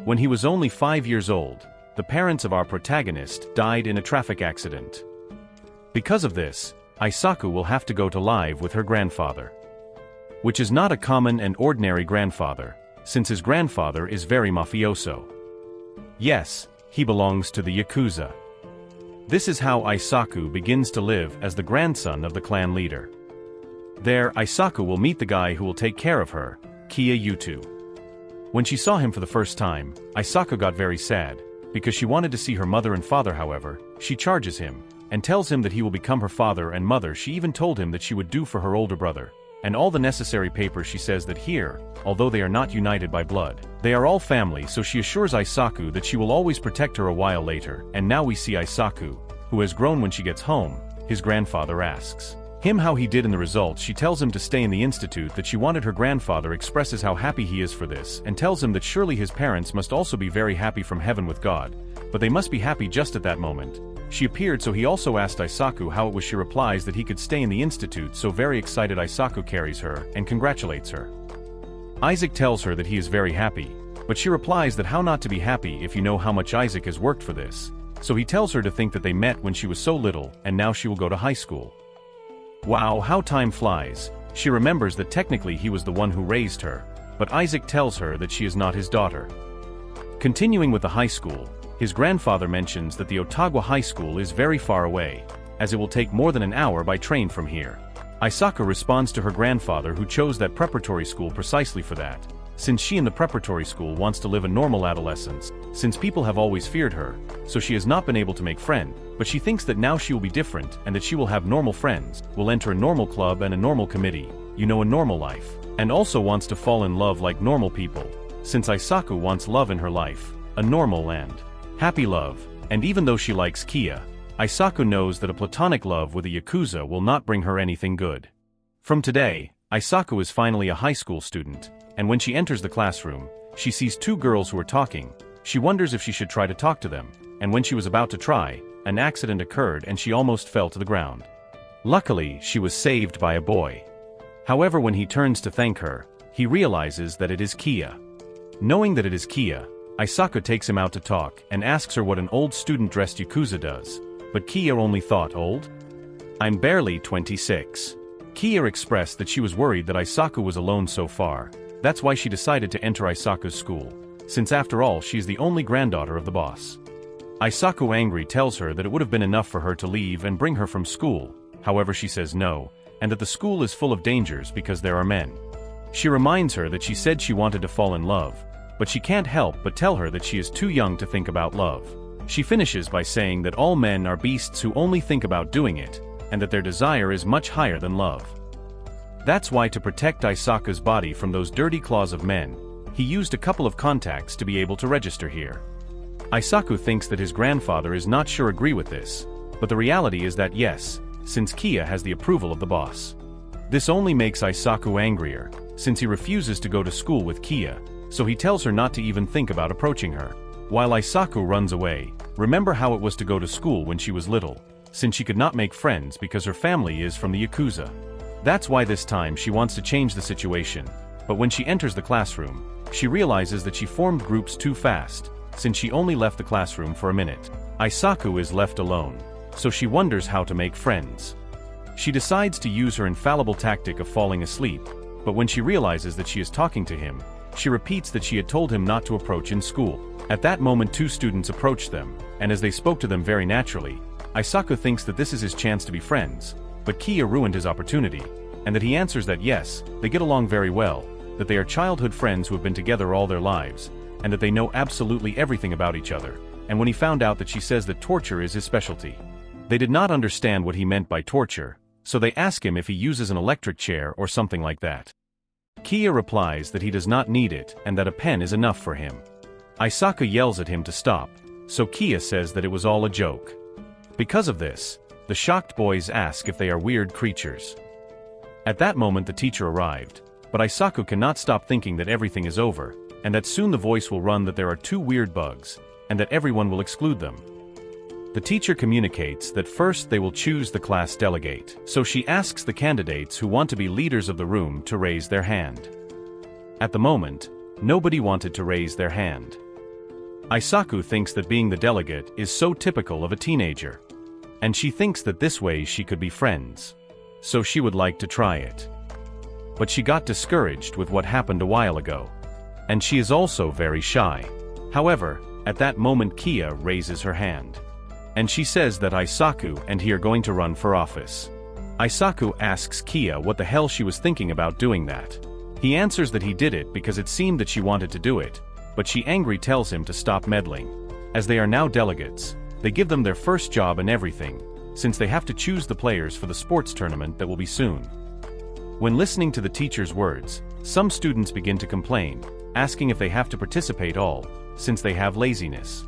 When he was only 5 years old, the parents of our protagonist died in a traffic accident. Because of this, Isaku will have to go to live with her grandfather. Which is not a common and ordinary grandfather, since his grandfather is very mafioso. Yes, he belongs to the Yakuza. This is how Isaku begins to live as the grandson of the clan leader. There, Isaku will meet the guy who will take care of her, Kiya Yutu. When she saw him for the first time, Isaku got very sad. Because she wanted to see her mother and father. However, she charges him, and tells him that he will become her father and mother. She even told him that she would do for her older brother, and all the necessary papers. She says that here, although they are not united by blood, they are all family, so she assures Isaku that she will always protect her. A while later, and now we see Isaku, who has grown. When she gets home, his grandfather asks him how he did in the results. She tells him to stay in the institute, that she wanted. Her grandfather expresses how happy he is for this, and tells him that surely his parents must also be very happy from heaven with God, but they must be happy. Just at that moment, she appeared, so he also asked Isaku how it was. She replies that he could stay in the institute, so very excited Isaku carries her and congratulates her. Isaac tells her that he is very happy, but she replies that how not to be happy if you know how much Isaac has worked for this, so he tells her to think that they met when she was so little and now she will go to high school. Wow, how time flies. She remembers that technically he was the one who raised her, but Isaac tells her that she is not his daughter. Continuing with the high school, his grandfather mentions that the Ottawa High School is very far away, as it will take more than an hour by train from here. Isaku responds to her grandfather, who chose that preparatory school precisely for that, since she in the preparatory school wants to live a normal adolescence, since people have always feared her, so she has not been able to make friends, but she thinks that now she will be different and that she will have normal friends, will enter a normal club and a normal committee, a normal life, and also wants to fall in love like normal people, since Isaku wants love in her life, a normal and happy love, and even though she likes Kiya, Isaku knows that a platonic love with a Yakuza will not bring her anything good. From today, Isaku is finally a high school student, and when she enters the classroom, she sees two girls who are talking. She wonders if she should try to talk to them, and when she was about to try, an accident occurred and she almost fell to the ground. Luckily, she was saved by a boy. However, when he turns to thank her, he realizes that it is Kiya. Knowing that it is Kiya, Isaku takes him out to talk and asks her what an old student-dressed Yakuza does, but Kiya only thought, "Old? I'm barely 26. Kiya expressed that she was worried that Isaku was alone so far. That's why she decided to enter Isaku's school, since after all she is the only granddaughter of the boss. Isaku, angry, tells her that it would have been enough for her to leave and bring her from school. However, she says no, and that the school is full of dangers because there are men. She reminds her that she said she wanted to fall in love, but she can't help but tell her that she is too young to think about love. She finishes by saying that all men are beasts who only think about doing it, and that their desire is much higher than love. That's why, to protect Isaku's body from those dirty claws of men, he used a couple of contacts to be able to register here. Isaku thinks that his grandfather is not sure agree with this, but the reality is that yes, since Kiya has the approval of the boss. This only makes Isaku angrier, since he refuses to go to school with Kiya, so he tells her not to even think about approaching her. While Isaku runs away, remember how it was to go to school when she was little, since she could not make friends because her family is from the Yakuza. That's why this time she wants to change the situation, but when she enters the classroom, she realizes that she formed groups too fast, since she only left the classroom for a minute. Isaku is left alone, so she wonders how to make friends. She decides to use her infallible tactic of falling asleep, but when she realizes that she is talking to him, she repeats that she had told him not to approach in school. At that moment, two students approached them, and as they spoke to them very naturally, Isaku thinks that this is his chance to be friends, but Kiya ruined his opportunity, and that he answers that yes, they get along very well, that they are childhood friends who have been together all their lives, and that they know absolutely everything about each other, and when he found out that she says that torture is his specialty. They did not understand what he meant by torture, so they ask him if he uses an electric chair or something like that. Kiya replies that he does not need it and that a pen is enough for him. Isaku yells at him to stop, so Kiya says that it was all a joke. Because of this, the shocked boys ask if they are weird creatures. At that moment the teacher arrived, but Isaku cannot stop thinking that everything is over, and that soon the voice will run that there are two weird bugs, and that everyone will exclude them. The teacher communicates that first they will choose the class delegate, so she asks the candidates who want to be leaders of the room to raise their hand. At the moment, nobody wanted to raise their hand. Aisaku thinks that being the delegate is so typical of a teenager. And she thinks that this way she could be friends. So she would like to try it. But she got discouraged with what happened a while ago. And she is also very shy. However, at that moment Kia raises her hand. And she says that Aisaku and he are going to run for office. Aisaku asks Kia what the hell she was thinking about doing that. He answers that he did it because it seemed that she wanted to do it, but she angrily tells him to stop meddling. As they are now delegates, they give them their first job and everything, since they have to choose the players for the sports tournament that will be soon. When listening to the teacher's words, some students begin to complain, asking if they have to participate all, since they have laziness.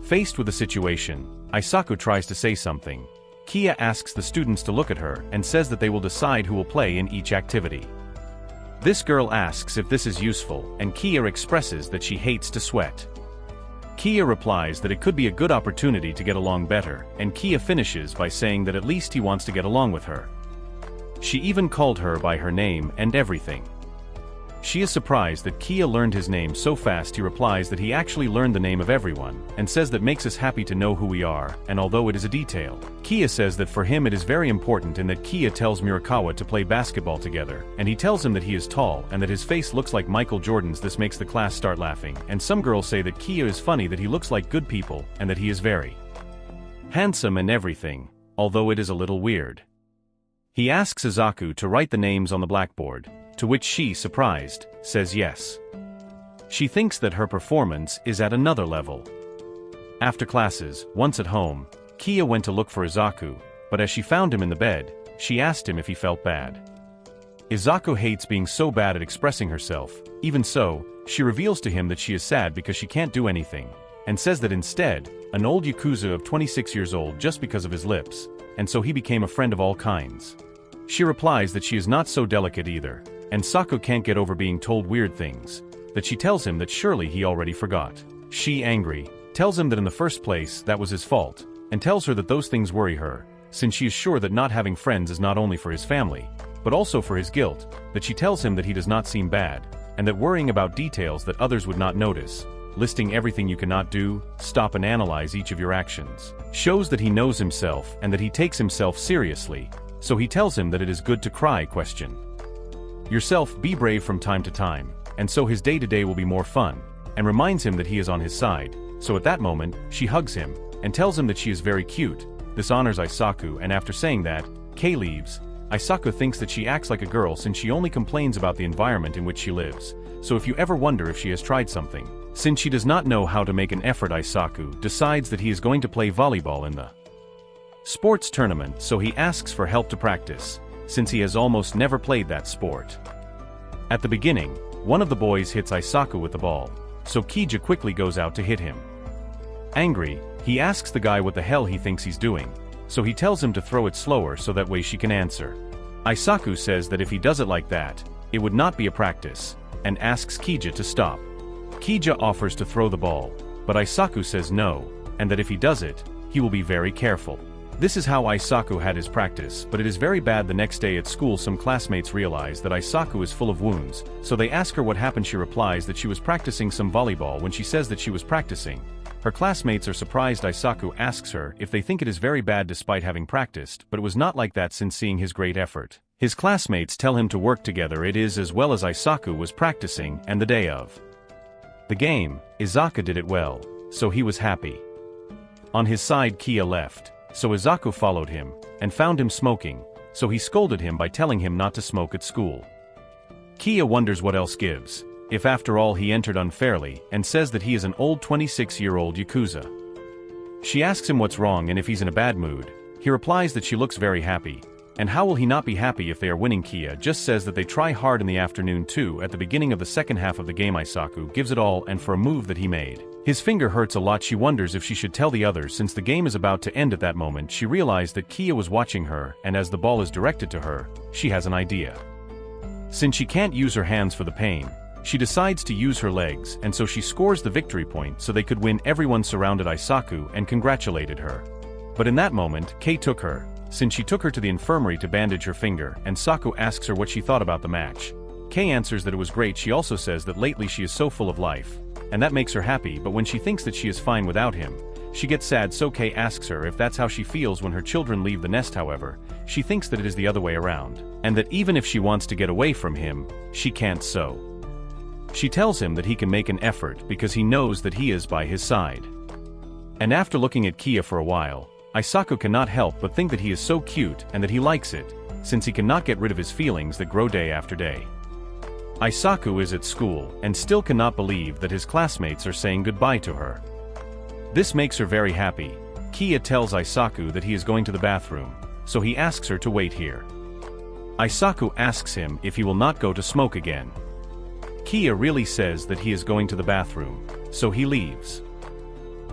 Faced with the situation, Aisaku tries to say something. Kia asks the students to look at her and says that they will decide who will play in each activity. This girl asks if this is useful, and Kia expresses that she hates to sweat. Kia replies that it could be a good opportunity to get along better, and Kia finishes by saying that at least he wants to get along with her. She even called her by her name and everything. She is surprised that Kia learned his name so fast. He replies that he actually learned the name of everyone, and says that makes us happy to know who we are, and although it is a detail, Kia says that for him it is very important, and that Kia tells Murakawa to play basketball together, and he tells him that he is tall and that his face looks like Michael Jordan's. This makes the class start laughing, and some girls say that Kia is funny, that he looks like good people, and that he is very handsome and everything, although it is a little weird. He asks Izaku to write the names on the blackboard, to which she, surprised, says yes. She thinks that her performance is at another level. After classes, once at home, Kia went to look for Izaku, but as she found him in the bed, she asked him if he felt bad. Izaku hates being so bad at expressing herself. Even so, she reveals to him that she is sad because she can't do anything, and says that instead, an old Yakuza of 26 years old just because of his lips, and so he became a friend of all kinds. She replies that she is not so delicate either, and Saku can't get over being told weird things, that she tells him that surely he already forgot. She, angry, tells him that in the first place that was his fault, and tells her that those things worry her, since she is sure that not having friends is not only for his family, but also for his guilt, that she tells him that he does not seem bad, and that worrying about details that others would not notice, listing everything you cannot do, stop and analyze each of your actions, shows that he knows himself and that he takes himself seriously, so he tells him that it is good to cry, yourself, be brave from time to time, and so his day-to-day will be more fun, and reminds him that he is on his side. So at that moment, she hugs him, and tells him that she is very cute. This honors Aisaku, and after saying that, Kei leaves. Aisaku thinks that she acts like a girl since she only complains about the environment in which she lives. So if you ever wonder if she has tried something, since she does not know how to make an effort, Aisaku decides that he is going to play volleyball in the sports tournament, so he asks for help to practice, since he has almost never played that sport. At the beginning, one of the boys hits Aisaku with the ball, so Kija quickly goes out to hit him. Angry, he asks the guy what the hell he thinks he's doing, so he tells him to throw it slower so that way she can answer. Aisaku says that if he does it like that, it would not be a practice, and asks Kija to stop. Kija offers to throw the ball, but Aisaku says no, and that if he does it, he will be very careful. This is how Aisaku had his practice, but it is very bad. The next day at school, some classmates realize that Aisaku is full of wounds, so they ask her what happened. She replies that she was practicing some volleyball. When she says that she was practicing, her classmates are surprised. Aisaku asks her if they think it is very bad despite having practiced, but it was not like that since seeing his great effort. His classmates tell him to work together. It is as well as Aisaku was practicing, and the day of the game, Izaka did it well, so he was happy. On his side, Kia left. So Izaku followed him, and found him smoking, so he scolded him by telling him not to smoke at school. Kia wonders what else gives, if after all he entered unfairly, and says that he is an old 26-year-old Yakuza. She asks him what's wrong and if he's in a bad mood. He replies that she looks very happy, and how will he not be happy if they are winning? Kia just says that they try hard in the afternoon too. At the beginning of the second half of the game, Aisaku gives it all, and for a move that he made, his finger hurts a lot. She wonders if she should tell the others since the game is about to end. At that moment, she realized that Kia was watching her, and as the ball is directed to her, she has an idea. Since she can't use her hands for the pain, she decides to use her legs, and so she scores the victory point so they could win. Everyone surrounded Aisaku and congratulated her. But in that moment, Kei took her, since she took her to the infirmary to bandage her finger, and Saku asks her what she thought about the match. Kei answers that it was great. She also says that lately she is so full of life, and that makes her happy, but when she thinks that she is fine without him, she gets sad. So Kei asks her if that's how she feels when her children leave the nest. However, she thinks that it is the other way around, and that even if she wants to get away from him, she can't. So she tells him that he can make an effort because he knows that he is by his side. And after looking at Kia for a while, Isaku cannot help but think that he is so cute and that he likes it, since he cannot get rid of his feelings that grow day after day. Isaku is at school and still cannot believe that his classmates are saying goodbye to her. This makes her very happy. Kia tells Isaku that he is going to the bathroom, so he asks her to wait here. Isaku asks him if he will not go to smoke again. Kia really says that he is going to the bathroom, so he leaves.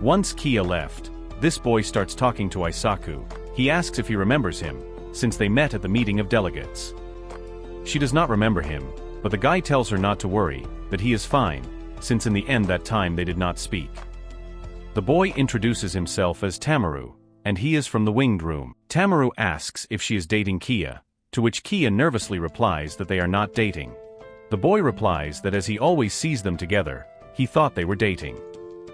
Once Kia left, this boy starts talking to Isaku. He asks if he remembers him, since they met at the meeting of delegates. She does not remember him, but the guy tells her not to worry, that he is fine, since in the end that time they did not speak. The boy introduces himself as Tamaru, and he is from the winged room. Tamaru asks if she is dating Kia, to which Kia nervously replies that they are not dating. The boy replies that as he always sees them together, he thought they were dating.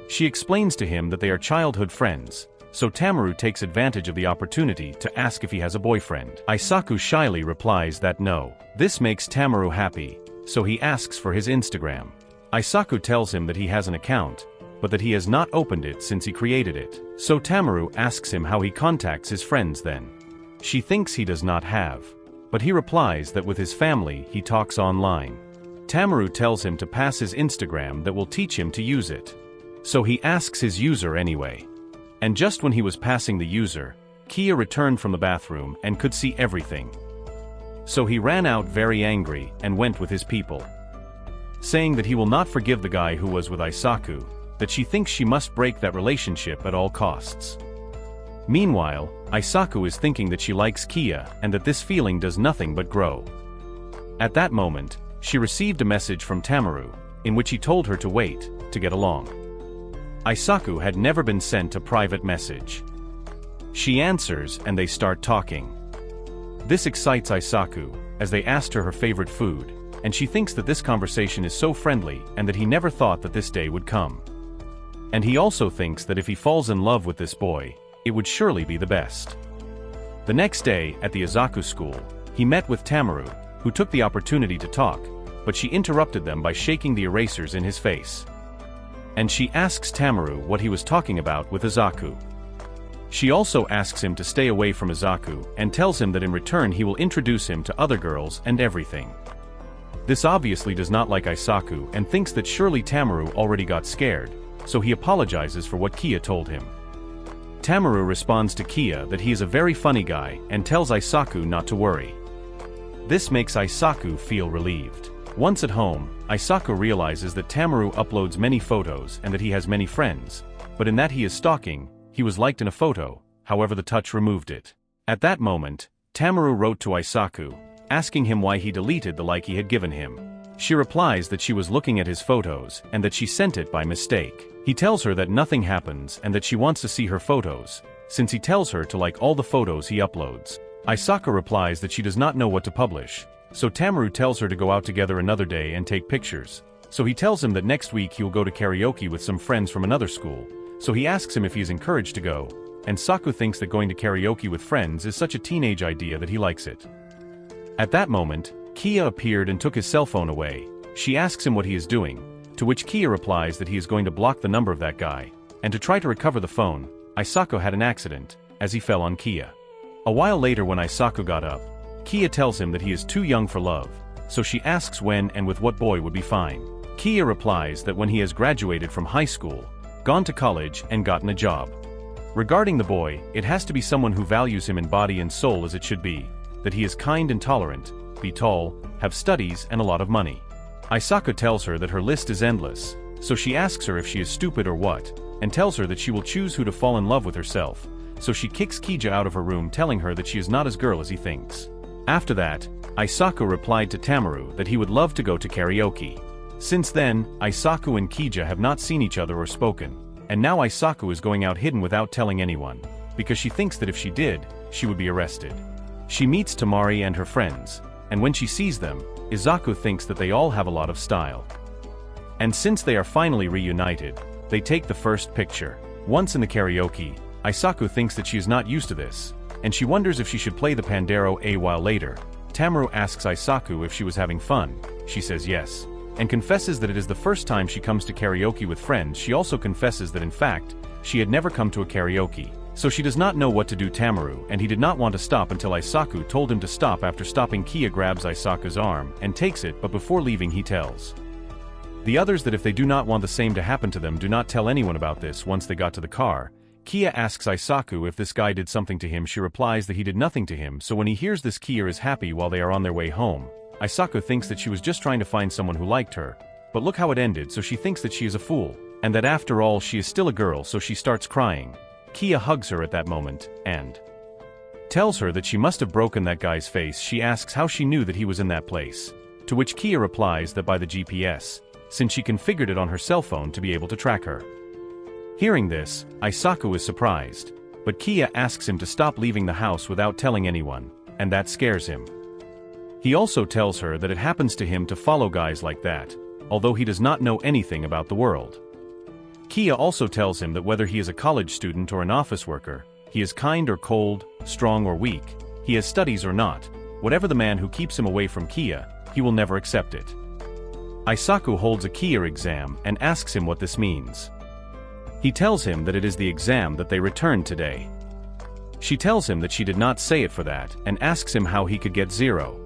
She explains to him that they are childhood friends, so Tamaru takes advantage of the opportunity to ask if he has a boyfriend. Isaku shyly replies that no. This makes Tamaru happy, so he asks for his Instagram. Isaku tells him that he has an account, but that he has not opened it since he created it. So Tamaru asks him how he contacts his friends then. She thinks he does not have, but he replies that with his family he talks online. Tamaru tells him to pass his Instagram that will teach him to use it. So he asks his user anyway. And just when he was passing the user, Kia returned from the bathroom and could see everything. So he ran out very angry and went with his people, saying that he will not forgive the guy who was with Isaku, that she thinks she must break that relationship at all costs. Meanwhile, Isaku is thinking that she likes Kia and that this feeling does nothing but grow. At that moment, she received a message from Tamaru, in which he told her to wait, to get along. Isaku had never been sent a private message. She answers and they start talking. This excites Isaku, as they asked her favorite food, and she thinks that this conversation is so friendly and that he never thought that this day would come. And he also thinks that if he falls in love with this boy, it would surely be the best. The next day, at the Izaku school, he met with Tamaru, who took the opportunity to talk, but she interrupted them by shaking the erasers in his face. And she asks Tamaru what he was talking about with Izaku. She also asks him to stay away from Izaku and tells him that in return he will introduce him to other girls and everything. This obviously does not like Isaku and thinks that surely Tamaru already got scared, so he apologizes for what Kia told him. Tamaru responds to Kia that he is a very funny guy and tells Isaku not to worry. This makes Isaku feel relieved. Once at home, Isaku realizes that Tamaru uploads many photos and that he has many friends, but in that he is stalking, he was liked in a photo, however the touch removed it. At that moment, Tamaru wrote to Isaku, asking him why he deleted the like he had given him. She replies that she was looking at his photos and that she sent it by mistake. He tells her that nothing happens and that she wants to see her photos, since he tells her to like all the photos he uploads. Isaku replies that she does not know what to publish, so Tamaru tells her to go out together another day and take pictures. So he tells him that next week he will go to karaoke with some friends from another school, so he asks him if he is encouraged to go, and Saku thinks that going to karaoke with friends is such a teenage idea that he likes it. At that moment, Kia appeared and took his cell phone away. She asks him what he is doing, to which Kia replies that he is going to block the number of that guy, and to try to recover the phone, Isaku had an accident, as he fell on Kia. A while later when Isaku got up, Kia tells him that he is too young for love, so she asks when and with what boy would be fine. Kia replies that when he has graduated from high school, gone to college and gotten a job. Regarding the boy, it has to be someone who values him in body and soul as it should be, that he is kind and tolerant, be tall, have studies and a lot of money. Isaku tells her that her list is endless, so she asks her if she is stupid or what, and tells her that she will choose who to fall in love with herself, so she kicks Kija out of her room telling her that she is not as girl as he thinks. After that, Isaku replied to Tamaru that he would love to go to karaoke. Since then, Isaku and Kija have not seen each other or spoken, and now Isaku is going out hidden without telling anyone, because she thinks that if she did, she would be arrested. She meets Tamari and her friends, and when she sees them, Izaku thinks that they all have a lot of style. And since they are finally reunited, they take the first picture. Once in the karaoke, Isaku thinks that she is not used to this, and she wonders if she should play the Pandero a while later. Tamaru asks Isaku if she was having fun. She says yes, and confesses that it is the first time she comes to karaoke with friends. She also confesses that in fact, she had never come to a karaoke, so she does not know what to do. Tamaru and he did not want to stop until Isaku told him to stop. After stopping, Kia grabs Isaku's arm and takes it, but before leaving he tells the others that if they do not want the same to happen to them, do not tell anyone about this. Once they got to the car, Kia asks Isaku if this guy did something to him. She replies that he did nothing to him, so when he hears this, Kia is happy while they are on their way home. Isaku thinks that she was just trying to find someone who liked her, but look how it ended, so she thinks that she is a fool, and that after all she is still a girl, so she starts crying. Kia hugs her at that moment, and tells her that she must have broken that guy's face. She asks how she knew that he was in that place, to which Kia replies that by the GPS, since she configured it on her cell phone to be able to track her. Hearing this, Isaku is surprised, but Kia asks him to stop leaving the house without telling anyone, and that scares him. He also tells her that it happens to him to follow guys like that, although he does not know anything about the world. Kia also tells him that whether he is a college student or an office worker, he is kind or cold, strong or weak, he has studies or not, whatever the man who keeps him away from Kia, he will never accept it. Isaku holds a Kia exam and asks him what this means. He tells him that it is the exam that they returned today. She tells him that she did not say it for that and asks him how he could get 0.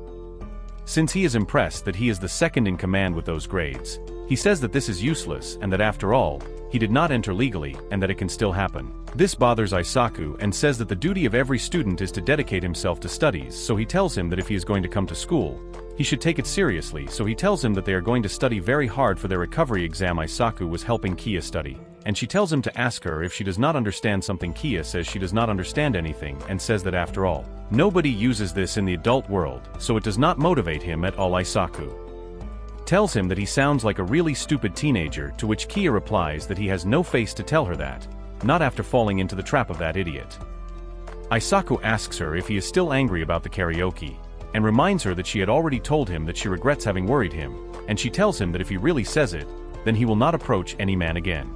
Since he is impressed that he is the second in command with those grades, he says that this is useless and that after all, he did not enter legally and that it can still happen. This bothers Isaku and says that the duty of every student is to dedicate himself to studies, so he tells him that if he is going to come to school, he should take it seriously, so he tells him that they are going to study very hard for their recovery exam. Isaku was helping Kia study, and she tells him to ask her if she does not understand something. Kia says she does not understand anything and says that after all, nobody uses this in the adult world, so it does not motivate him at all. Isaku tells him that he sounds like a really stupid teenager, to which Kia replies that he has no face to tell her that, not after falling into the trap of that idiot. Isaku asks her if he is still angry about the karaoke, and reminds her that she had already told him that she regrets having worried him, and she tells him that if he really says it, then he will not approach any man again.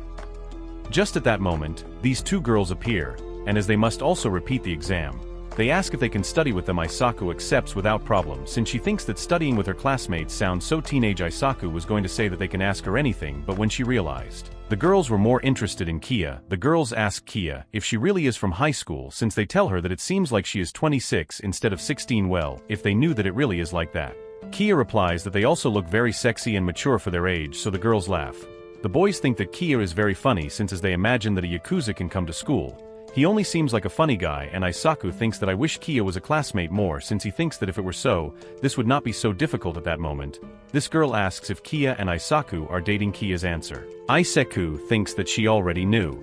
Just at that moment, these two girls appear, and as they must also repeat the exam, they ask if they can study with them. Isaku accepts without problem, since she thinks that studying with her classmates sounds so teenage. Isaku was going to say that they can ask her anything, but when she realized the girls were more interested in Kia, the girls ask Kia if she really is from high school, since they tell her that it seems like she is 26 instead of 16. Well, if they knew that it really is like that. Kia replies that they also look very sexy and mature for their age, so the girls laugh. The boys think that Kia is very funny, since as they imagine that a Yakuza can come to school, he only seems like a funny guy, and Isaku thinks that I wish Kia was a classmate more, since he thinks that if it were so, this would not be so difficult at that moment. This girl asks if Kia and Isaku are dating. Kia's answer. Isaku thinks that she already knew.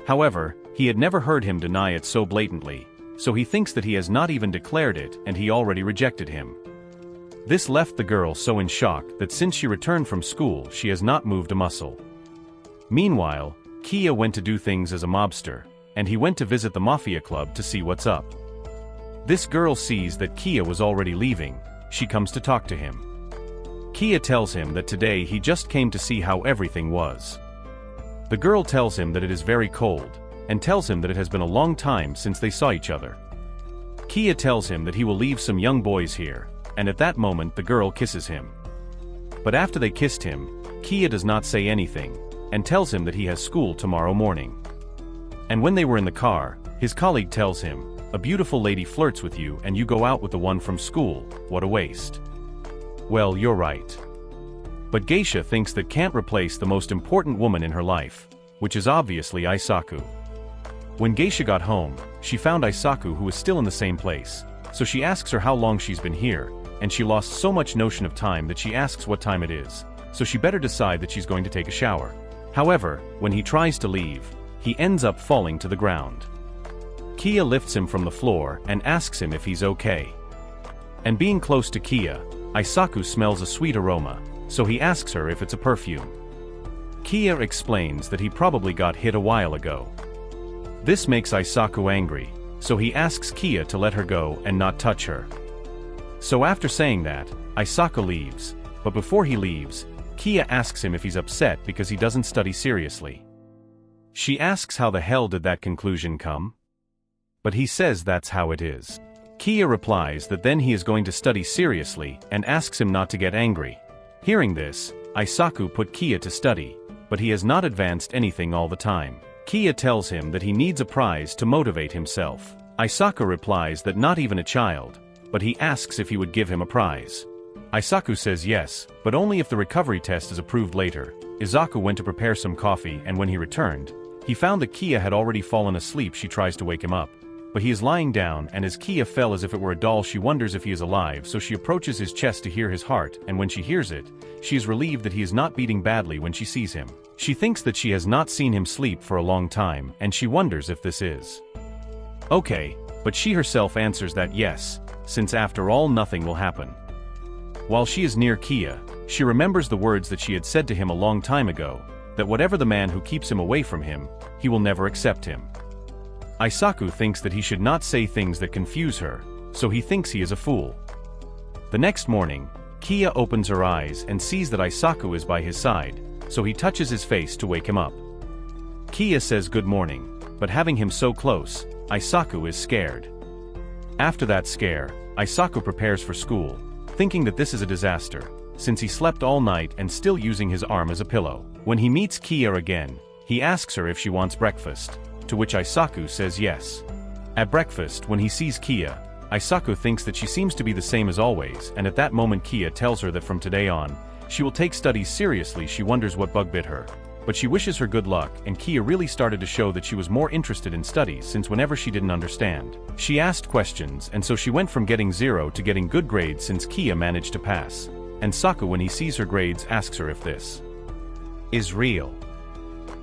However, he had never heard him deny it so blatantly, so he thinks that he has not even declared it and he already rejected him. This left the girl so in shock that since she returned from school she has not moved a muscle. Meanwhile, Kia went to do things as a mobster, and he went to visit the Mafia Club to see what's up. This girl sees that Kia was already leaving. She comes to talk to him. Kia tells him that today he just came to see how everything was. The girl tells him that it is very cold, and tells him that it has been a long time since they saw each other. Kia tells him that he will leave some young boys here, and at that moment the girl kisses him. But after they kissed him, Kia does not say anything, and tells him that he has school tomorrow morning. And when they were in the car, his colleague tells him, "A beautiful lady flirts with you and you go out with the one from school, what a waste." Well, you're right. But Geisha thinks that can't replace the most important woman in her life, which is obviously Isaku. When Geisha got home, she found Isaku who was still in the same place, so she asks her how long she's been here, and she lost so much notion of time that she asks what time it is, so she better decide that she's going to take a shower. However, when he tries to leave, he ends up falling to the ground. Kia lifts him from the floor and asks him if he's okay. And being close to Kia, Isaku smells a sweet aroma, so he asks her if it's a perfume. Kia explains that he probably got hit a while ago. This makes Isaku angry, so he asks Kia to let her go and not touch her. So after saying that, Isaku leaves, but before he leaves, Kia asks him if he's upset because he doesn't study seriously. She asks how the hell did that conclusion come? But he says that's how it is. Kia replies that then he is going to study seriously and asks him not to get angry. Hearing this, Isaku put Kia to study, but he has not advanced anything all the time. Kia tells him that he needs a prize to motivate himself. Isaku replies that not even a child, but he asks if he would give him a prize. Isaku says yes, but only if the recovery test is approved later. Izaku went to prepare some coffee and when he returned, he found that Kia had already fallen asleep. She tries to wake him up, but he is lying down, and as Kia fell as if it were a doll, she wonders if he is alive, so she approaches his chest to hear his heart, and when she hears it, she is relieved that he is not beating badly when she sees him. She thinks that she has not seen him sleep for a long time, and she wonders if this is okay, but she herself answers that yes, since after all nothing will happen. While she is near Kia, she remembers the words that she had said to him a long time ago, that whatever the man who keeps him away from him, he will never accept him. Isaku thinks that he should not say things that confuse her, so he thinks he is a fool. The next morning, Kia opens her eyes and sees that Isaku is by his side, so he touches his face to wake him up. Kia says good morning, but having him so close, Isaku is scared. After that scare, Isaku prepares for school, thinking that this is a disaster, since he slept all night and still using his arm as a pillow. When he meets Kia again, he asks her if she wants breakfast, to which Isaku says yes. At breakfast, when he sees Kia, Isaku thinks that she seems to be the same as always, and at that moment Kia tells her that from today on, she will take studies seriously. She wonders what bug bit her, but she wishes her good luck, and Kia really started to show that she was more interested in studies since whenever she didn't understand, she asked questions, and so she went from getting 0 to getting good grades since Kia managed to pass. And Saku, when he sees her grades, asks her if this is real.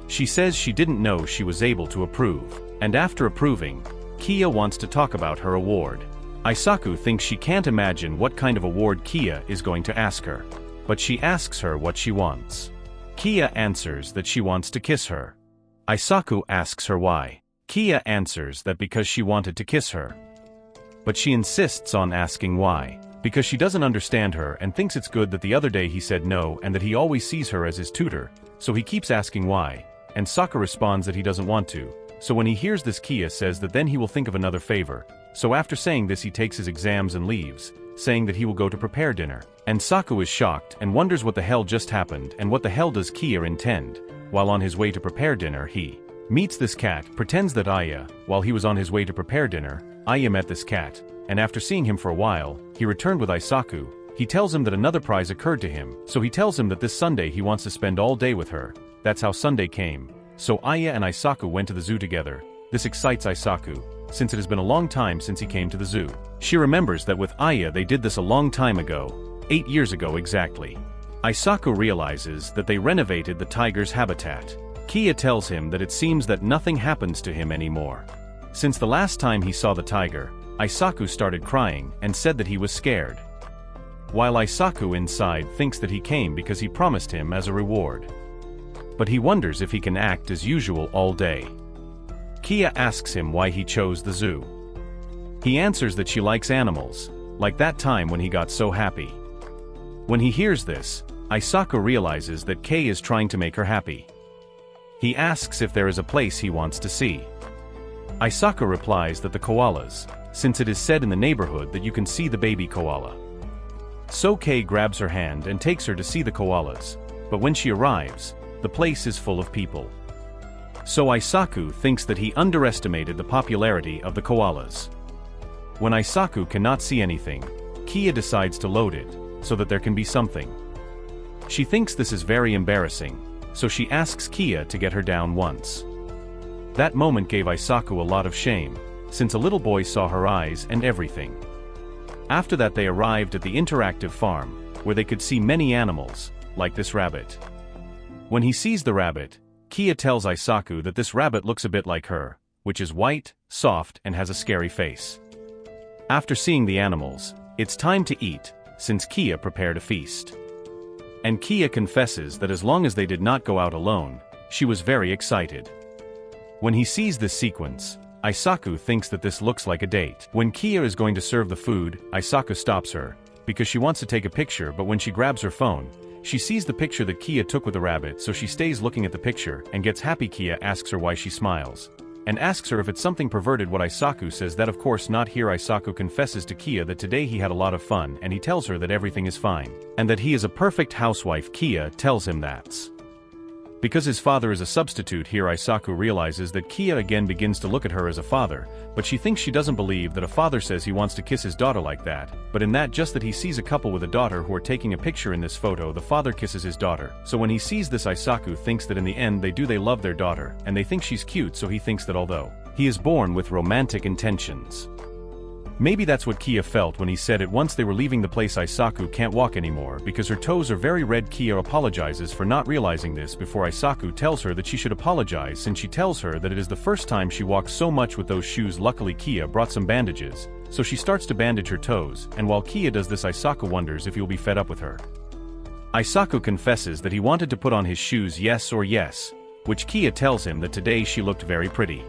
She says she didn't know she was able to approve, and after approving, Kia wants to talk about her award. Isaku thinks she can't imagine what kind of award Kia is going to ask her, but she asks her what she wants. Kia answers that she wants to kiss her. Isaku asks her why. Kia answers that because she wanted to kiss her. But she insists on asking why, because she doesn't understand her and thinks it's good that the other day he said no and that he always sees her as his tutor, so he keeps asking why, and Saka responds that he doesn't want to. So when he hears this, Kia says that then he will think of another favor. So after saying this, he takes his exams and leaves, saying that he will go to prepare dinner. And Saku is shocked and wonders what the hell just happened and what the hell does Kia intend. While on his way to prepare dinner, he meets this cat, pretends that while he was on his way to prepare dinner, met this cat, and after seeing him for a while, he returned with Isaku. He tells him that another prize occurred to him, so he tells him that this Sunday he wants to spend all day with her. That's how Sunday came. So Aya and Isaku went to the zoo together. This excites Isaku, since it has been a long time since he came to the zoo. She remembers that with Aya they did this a long time ago, 8 years ago exactly. Isaku realizes that they renovated the tiger's habitat. Kia tells him that it seems that nothing happens to him anymore. Since the last time he saw the tiger, Isaku started crying and said that he was scared. While Isaku inside thinks that he came because he promised him as a reward. But he wonders if he can act as usual all day. Kia asks him why he chose the zoo. He answers that she likes animals, like that time when he got so happy. When he hears this, Isaku realizes that Kei is trying to make her happy. He asks if there is a place he wants to see. Isaku replies that the koalas, since it is said in the neighborhood that you can see the baby koala. So Kei grabs her hand and takes her to see the koalas, but when she arrives, the place is full of people. So Isaku thinks that he underestimated the popularity of the koalas. When Isaku cannot see anything, Kia decides to load it, so that there can be something. She thinks this is very embarrassing, so she asks Kia to get her down once. That moment gave Isaku a lot of shame, since a little boy saw her eyes and everything. After that they arrived at the interactive farm, where they could see many animals, like this rabbit. When he sees the rabbit, Kia tells Isaku that this rabbit looks a bit like her, which is white, soft, and has a scary face. After seeing the animals, it's time to eat, since Kia prepared a feast. And Kia confesses that as long as they did not go out alone, she was very excited. When he sees this sequence, Aisaku thinks that this looks like a date. When Kia is going to serve the food, Aisaku stops her, because she wants to take a picture, but when she grabs her phone, she sees the picture that Kia took with the rabbit, so she stays looking at the picture and gets happy. Kia asks her why she smiles, and asks her if it's something perverted. What Aisaku says that of course not. Here Aisaku confesses to Kia that today he had a lot of fun, and he tells her that everything is fine, and that he is a perfect housewife. Kia tells him that's because his father is a substitute. Here Aisaku realizes that Kia again begins to look at her as a father, but she thinks she doesn't believe that a father says he wants to kiss his daughter like that, but in that just that he sees a couple with a daughter who are taking a picture. In this photo the father kisses his daughter, so when he sees this Aisaku thinks that in the end they love their daughter, and they think she's cute, so he thinks that although he is born with romantic intentions, maybe that's what Kia felt when he said it. Once they were leaving the place, Aisaku can't walk anymore because her toes are very red. Kia apologizes for not realizing this before Aisaku tells her that she should apologize since she tells her that it is the first time she walks so much with those shoes. Luckily Kia brought some bandages, so she starts to bandage her toes, and while Kia does this Aisaku wonders if he'll be fed up with her. Aisaku confesses that he wanted to put on his shoes yes or yes, which Kia tells him that today she looked very pretty.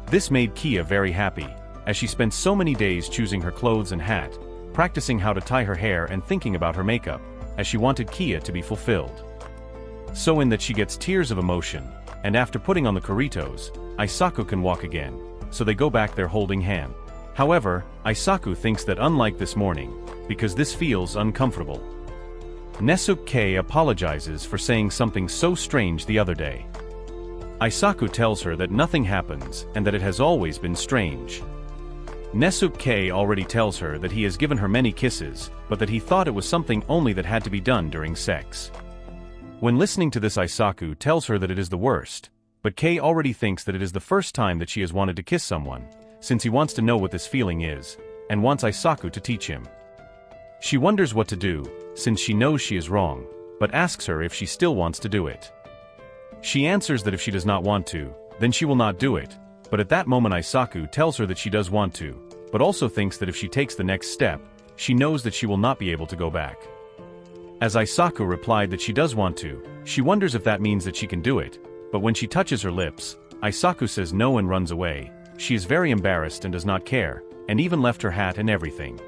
This made Kia very happy, as she spent so many days choosing her clothes and hat, practicing how to tie her hair and thinking about her makeup, as she wanted Kia to be fulfilled. So in that she gets tears of emotion, and after putting on the Kuritos, Aisaku can walk again, so they go back there holding hand. However, Aisaku thinks that unlike this morning, because this feels uncomfortable. Nesuke apologizes for saying something so strange the other day. Aisaku tells her that nothing happens and that it has always been strange. Nesuke already tells her that he has given her many kisses, but that he thought it was something only that had to be done during sex. When listening to this, Aisaku tells her that it is the worst, but Kei already thinks that it is the first time that she has wanted to kiss someone, since he wants to know what this feeling is, and wants Aisaku to teach him. She wonders what to do, since she knows she is wrong, but asks her if she still wants to do it. She answers that if she does not want to, then she will not do it, but at that moment Aisaku tells her that she does want to, but also thinks that if she takes the next step, she knows that she will not be able to go back. As Aisaku replied that she does want to, she wonders if that means that she can do it, but when she touches her lips, Aisaku says no and runs away. She is very embarrassed and does not care, and even left her hat and everything.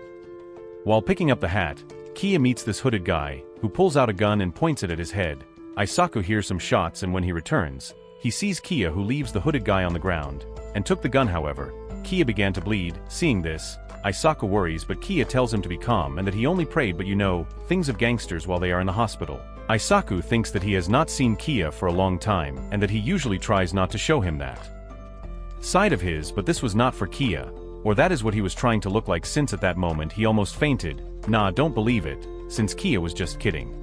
While picking up the hat, Kia meets this hooded guy, who pulls out a gun and points it at his head. Aisaku hears some shots, and when he returns, he sees Kia, who leaves the hooded guy on the ground, and took the gun. However, Kia began to bleed. Seeing this, Aisaku worries, but Kia tells him to be calm and that he only prayed, but you know, things of gangsters while they are in the hospital. Aisaku thinks that he has not seen Kia for a long time, and that he usually tries not to show him that side of his, but this was not for Kia, or that is what he was trying to look like, since at that moment he almost fainted. Nah, don't believe it, since Kia was just kidding.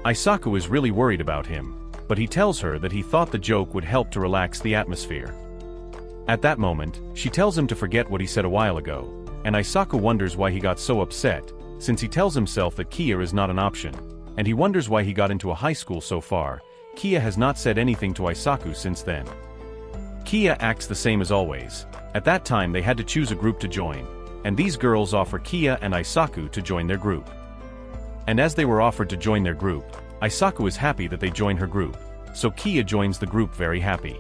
Aisaku is really worried about him, but he tells her that he thought the joke would help to relax the atmosphere. At that moment, she tells him to forget what he said a while ago, and Aisaku wonders why he got so upset, since he tells himself that Kia is not an option, and he wonders why he got into a high school so far. Kia has not said anything to Aisaku since then. Kia acts the same as always. At that time they had to choose a group to join, and these girls offer Kia and Aisaku to join their group. And as they were offered to join their group, Aisaku is happy that they join her group, so Kia joins the group very happy.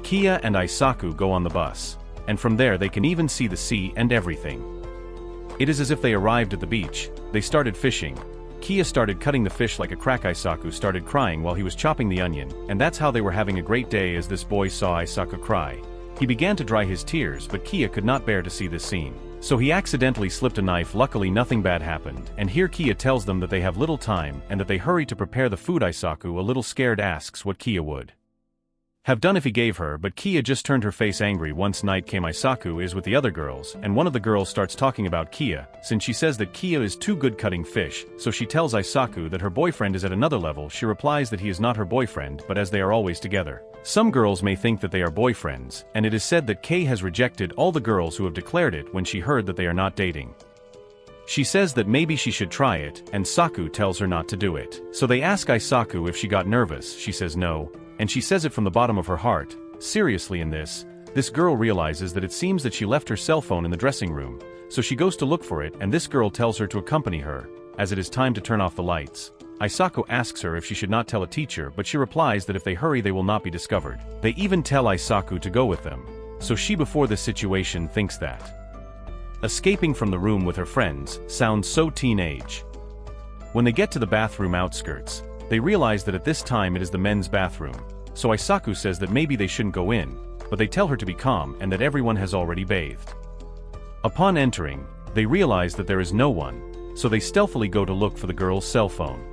Kia and Aisaku go on the bus, and from there they can even see the sea and everything. It is as if they arrived at the beach. They started fishing. Kia started cutting the fish like a crack. Aisaku started crying while he was chopping the onion, and that's how they were having a great day. As this boy saw Aisaku cry, he began to dry his tears, but Kia could not bear to see this scene, so he accidentally slipped a knife. Luckily nothing bad happened, and here Kia tells them that they have little time and that they hurry to prepare the food. Aisaku, a little scared, asks what Kia would have done if he gave her, but Kia just turned her face angry. Once night came, Aisaku is with the other girls, and one of the girls starts talking about Kia, since she says that Kia is too good cutting fish, so she tells Aisaku that her boyfriend is at another level. She replies that he is not her boyfriend, but as they are always together, some girls may think that they are boyfriends, and it is said that Kei has rejected all the girls who have declared it when she heard that they are not dating. She says that maybe she should try it, and Saku tells her not to do it. So they ask Aisaku if she got nervous. She says no, and she says it from the bottom of her heart. Seriously, in this girl realizes that it seems that she left her cell phone in the dressing room, so she goes to look for it, and this girl tells her to accompany her, as it is time to turn off the lights. Aisaku asks her if she should not tell a teacher, but she replies that if they hurry they will not be discovered. They even tell Aisaku to go with them, so she before this situation thinks that escaping from the room with her friends sounds so teenage. When they get to the bathroom outskirts, they realize that at this time it is the men's bathroom, so Isaku says that maybe they shouldn't go in, but they tell her to be calm and that everyone has already bathed. Upon entering, they realize that there is no one, so they stealthily go to look for the girl's cell phone.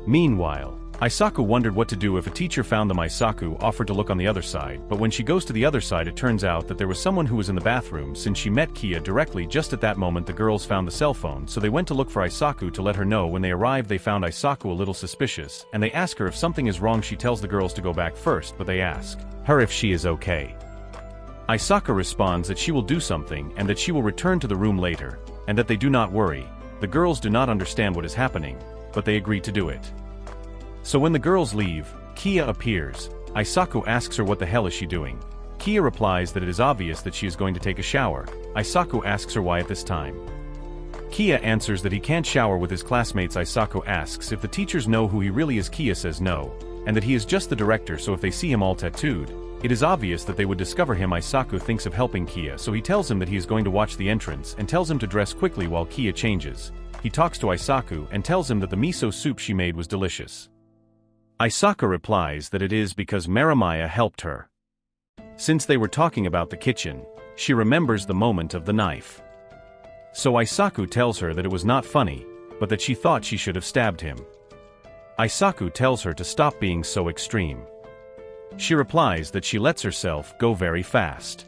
Meanwhile, Isaku wondered what to do if a teacher found them. Isaku offered to look on the other side, but when she goes to the other side it turns out that there was someone who was in the bathroom since she met Kia directly. Just at that moment the girls found the cell phone, so they went to look for Isaku to let her know. When they arrived they found Isaku a little suspicious, and they ask her if something is wrong. She tells the girls to go back first, but they ask her if she is okay. Isaku responds that she will do something and that she will return to the room later, and that they do not worry. The girls do not understand what is happening, but they agree to do it. So when the girls leave, Kia appears. Isaku asks her what the hell is she doing. Kia replies that it is obvious that she is going to take a shower. Isaku asks her why at this time. Kia answers that he can't shower with his classmates. Isaku asks if the teachers know who he really is. Kia says no, and that he is just the director, so if they see him all tattooed, it is obvious that they would discover him. Isaku thinks of helping Kia, so he tells him that he is going to watch the entrance and tells him to dress quickly while Kia changes. He talks to Isaku and tells him that the miso soup she made was delicious. Isaku replies that it is because Marimaya helped her. Since they were talking about the kitchen, she remembers the moment of the knife. So Isaku tells her that it was not funny, but that she thought she should have stabbed him. Isaku tells her to stop being so extreme. She replies that she lets herself go very fast.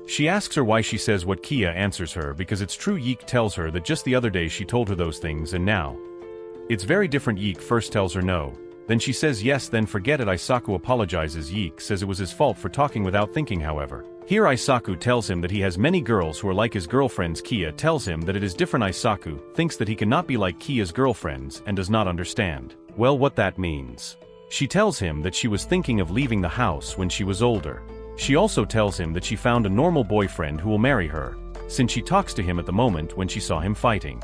She asks her why. She says what. Kia answers her because it's true. Yeek tells her that just the other day she told her those things and now it's very different. Yeek first tells her no, then she says yes, then forget it. Isaku apologizes. Yeek says it was his fault for talking without thinking. However, here Isaku tells him that he has many girls who are like his girlfriends. Kia tells him that it is different. Isaku thinks that he cannot be like Kia's girlfriends and does not understand well what that means. She tells him that she was thinking of leaving the house when she was older. She also tells him that she found a normal boyfriend who will marry her, since she talks to him at the moment when she saw him fighting.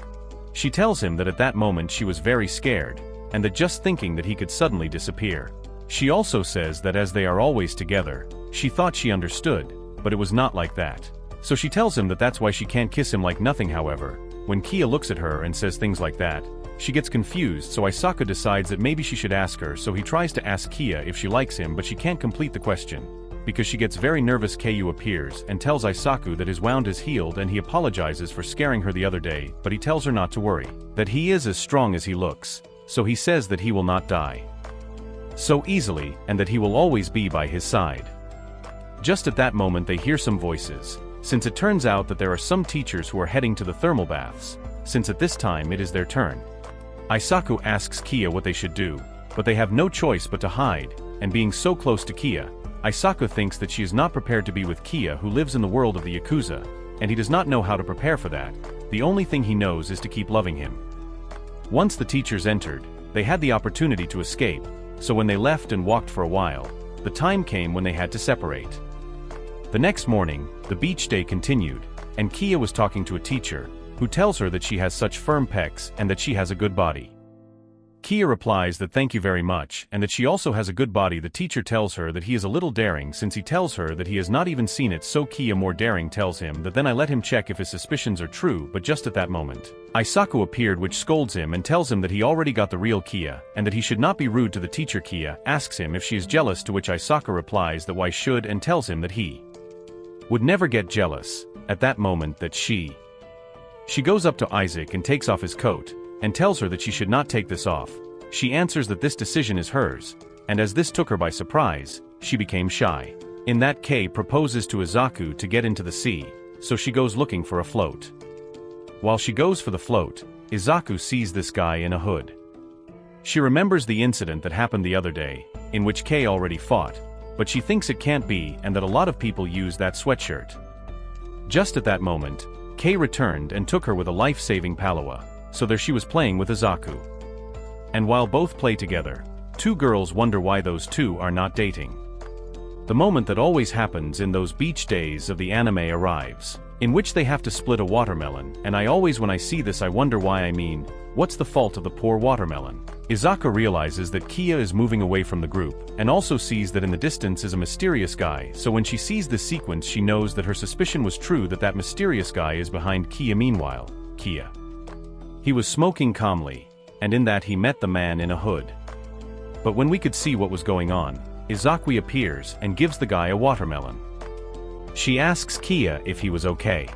She tells him that at that moment she was very scared, and that just thinking that he could suddenly disappear. She also says that as they are always together, she thought she understood, but it was not like that. So she tells him that that's why she can't kiss him like nothing. However, when Kia looks at her and says things like that, she gets confused, so Isaku decides that maybe she should ask her, so he tries to ask Kia if she likes him, but she can't complete the question because she gets very nervous. Ku appears and tells Isaku that his wound is healed and he apologizes for scaring her the other day, but he tells her not to worry, that he is as strong as he looks, so he says that he will not die so easily and that he will always be by his side. Just at that moment they hear some voices, since it turns out that there are some teachers who are heading to the thermal baths, since at this time it is their turn. Isaku asks Kia what they should do, but they have no choice but to hide, and being so close to Kia, Isaku thinks that she is not prepared to be with Kia, who lives in the world of the Yakuza, and he does not know how to prepare for that. The only thing he knows is to keep loving him. Once the teachers entered, they had the opportunity to escape, so when they left and walked for a while, the time came when they had to separate. The next morning, the beach day continued, and Kia was talking to a teacher, who tells her that she has such firm pecs and that she has a good body. Kia replies that thank you very much and that she also has a good body. The teacher tells her that he is a little daring since he tells her that he has not even seen it, so Kia, more daring, tells him that then I let him check if his suspicions are true, but just at that moment, Isaku appeared, which scolds him and tells him that he already got the real Kia and that he should not be rude to the teacher. Kia asks him if she is jealous, to which Isaku replies that why should, and tells him that he would never get jealous. At that moment that she goes up to Isaac and takes off his coat, and tells her that she should not take this off. She answers that this decision is hers, and as this took her by surprise, she became shy. In that, Kei proposes to Izaku to get into the sea, so she goes looking for a float. While she goes for the float, Izaku sees this guy in a hood. She remembers the incident that happened the other day, in which Kei already fought, but she thinks it can't be and that a lot of people use that sweatshirt. Just at that moment, Kei returned and took her with a life-saving Palua, so there she was playing with Izaku. And while both play together, two girls wonder why those two are not dating. The moment that always happens in those beach days of the anime arrives. in which they have to split a watermelon, and I always when I see this I wonder why. I mean, what's the fault of the poor watermelon? Izaka realizes that Kia is moving away from the group, and also sees that in the distance is a mysterious guy, so when she sees this sequence she knows that her suspicion was true, that that mysterious guy is behind Kia. Meanwhile, Kia. He was smoking calmly, and in that he met the man in a hood. But when we could see what was going on, Izaki appears and gives the guy a watermelon. She asks Kia if he was okay.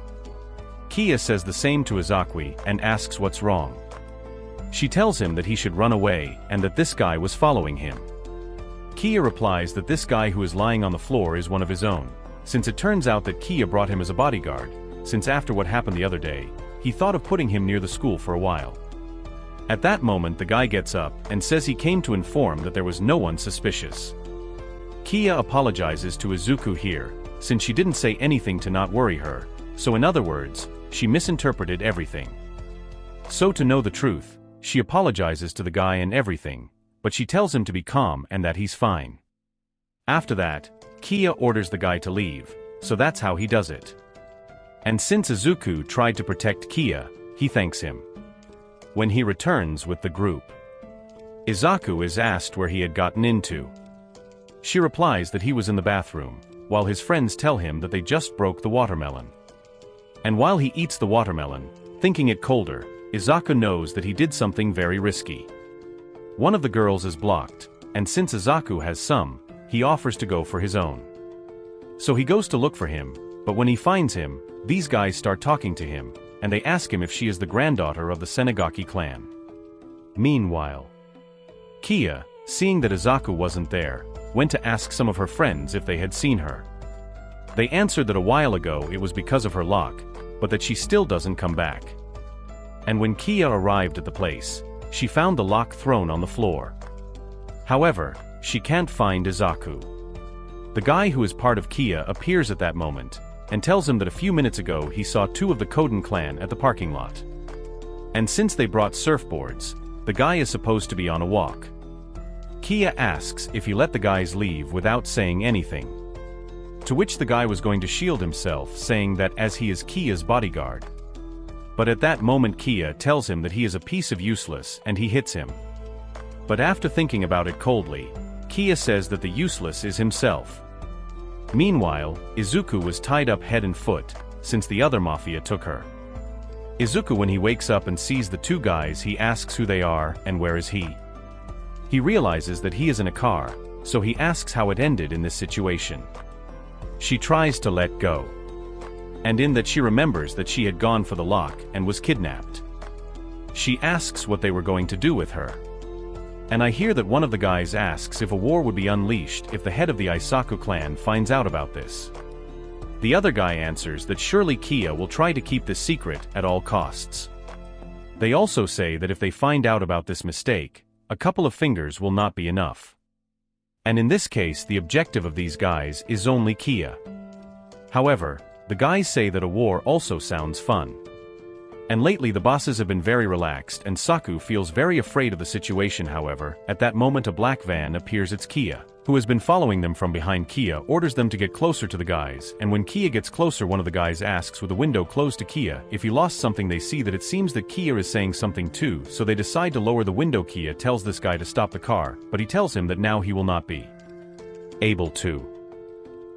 Kia says the same to Izaki and asks what's wrong. She tells him that he should run away and that this guy was following him. Kia replies that this guy who is lying on the floor is one of his own, since it turns out that Kia brought him as a bodyguard, since after what happened the other day, he thought of putting him near the school for a while. At that moment the guy gets up and says he came to inform that there was no one suspicious. Kia apologizes to Izuku here, since she didn't say anything to not worry her, so in other words, she misinterpreted everything. So to know the truth, she apologizes to the guy and everything, but she tells him to be calm and that he's fine. After that, Kia orders the guy to leave, so that's how he does it. And since Izuku tried to protect Kia, he thanks him. When he returns with the group, Izuku is asked where he had gotten into. She replies that he was in the bathroom, while his friends tell him that they just broke the watermelon. And while he eats the watermelon, thinking it colder, Izuku knows that he did something very risky. One of the girls is blocked, and since Izuku has some, he offers to go for his own. So he goes to look for him, but when he finds him, these guys start talking to him, and they ask him if she is the granddaughter of the Senagaki clan. Meanwhile, Kia, seeing that Izuku wasn't there, went to ask some of her friends if they had seen her. They answered that a while ago it was because of her lock, but that she still doesn't come back. And when Kia arrived at the place, she found the lock thrown on the floor. However, she can't find Izuku. The guy who is part of Kia appears at that moment, and tells him that a few minutes ago he saw two of the Koden clan at the parking lot. And since they brought surfboards, the guy is supposed to be on a walk. Kia asks if he let the guys leave without saying anything. To which the guy was going to shield himself, saying that as he is Kia's bodyguard. But at that moment Kia tells him that he is a piece of useless and he hits him. But after thinking about it coldly, Kia says that the useless is himself. Meanwhile, Izuku was tied up head and foot, since the other mafia took her. Izuku, when he wakes up and sees the two guys, he asks who they are and where is he. He realizes that he is in a car, so he asks how it ended in this situation. She tries to let go. And in that she remembers that she had gone for the lock and was kidnapped. She asks what they were going to do with her. And I hear that one of the guys asks if a war would be unleashed if the head of the Isaku clan finds out about this. The other guy answers that surely Kia will try to keep this secret at all costs. They also say that if they find out about this mistake, a couple of fingers will not be enough. And in this case the objective of these guys is only Kia. However, the guys say that a war also sounds fun. And lately the bosses have been very relaxed and Saku feels very afraid of the situation. However, at that moment a black van appears. It's Kia, who has been following them from behind. Kia orders them to get closer to the guys, and when Kia gets closer one of the guys asks with the window closed to Kia if he lost something. They see that it seems that Kia is saying something too, so they decide to lower the window. Kia tells this guy to stop the car, but he tells him that now he will not be able to.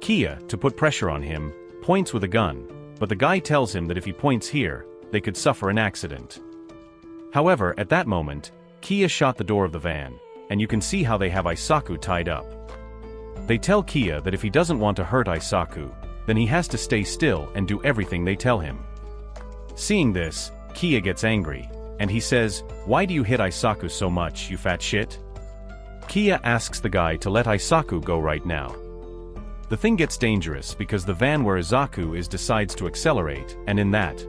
Kia, to put pressure on him, points with a gun, but the guy tells him that if he points here, they could suffer an accident. However, at that moment, Kia shot the door of the van, and you can see how they have Isaku tied up. They tell Kia that if he doesn't want to hurt Isaku, then he has to stay still and do everything they tell him. Seeing this, Kia gets angry, and he says, "Why do you hit Isaku so much, you fat shit?" Kia asks the guy to let Isaku go right now. The thing gets dangerous because the van where Izuku is decides to accelerate, and in that,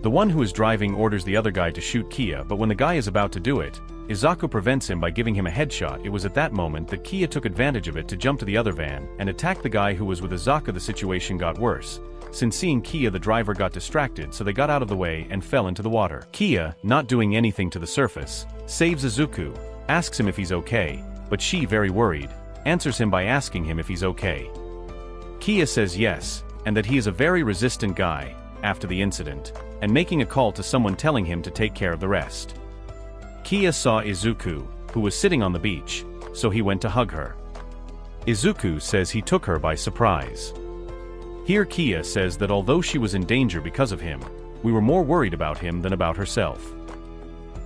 the one who is driving orders the other guy to shoot Kia, but when the guy is about to do it, Izuku prevents him by giving him a headshot. It was at that moment that Kia took advantage of it to jump to the other van and attack the guy who was with Izuku. The situation got worse, since seeing Kia the driver got distracted, so they got out of the way and fell into the water. Kia, not doing anything to the surface, saves Izuku, asks him if he's okay, but she, very worried, answers him by asking him if he's okay. Kia says yes, and that he is a very resistant guy, after the incident, and making a call to someone telling him to take care of the rest. Kiya saw Izuku, who was sitting on the beach, so he went to hug her. Izuku says he took her by surprise. Here Kiya says that although she was in danger because of him, we were more worried about him than about herself.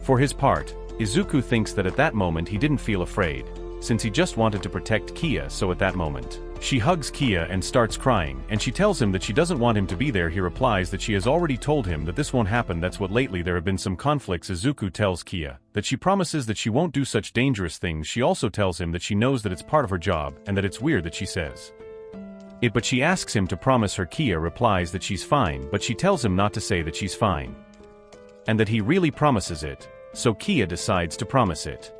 For his part, Izuku thinks that at that moment he didn't feel afraid, since he just wanted to protect Kiya, so at that moment, she hugs Kiya and starts crying, and she tells him that she doesn't want him to be there. He replies that she has already told him that this won't happen. That's what lately there have been some conflicts. Izuku tells Kiya that she promises that she won't do such dangerous things. She also tells him that she knows that it's part of her job, and that it's weird that she says it, but she asks him to promise her. Kiya replies that she's fine, but she tells him not to say that she's fine, and that he really promises it, so Kiya decides to promise it.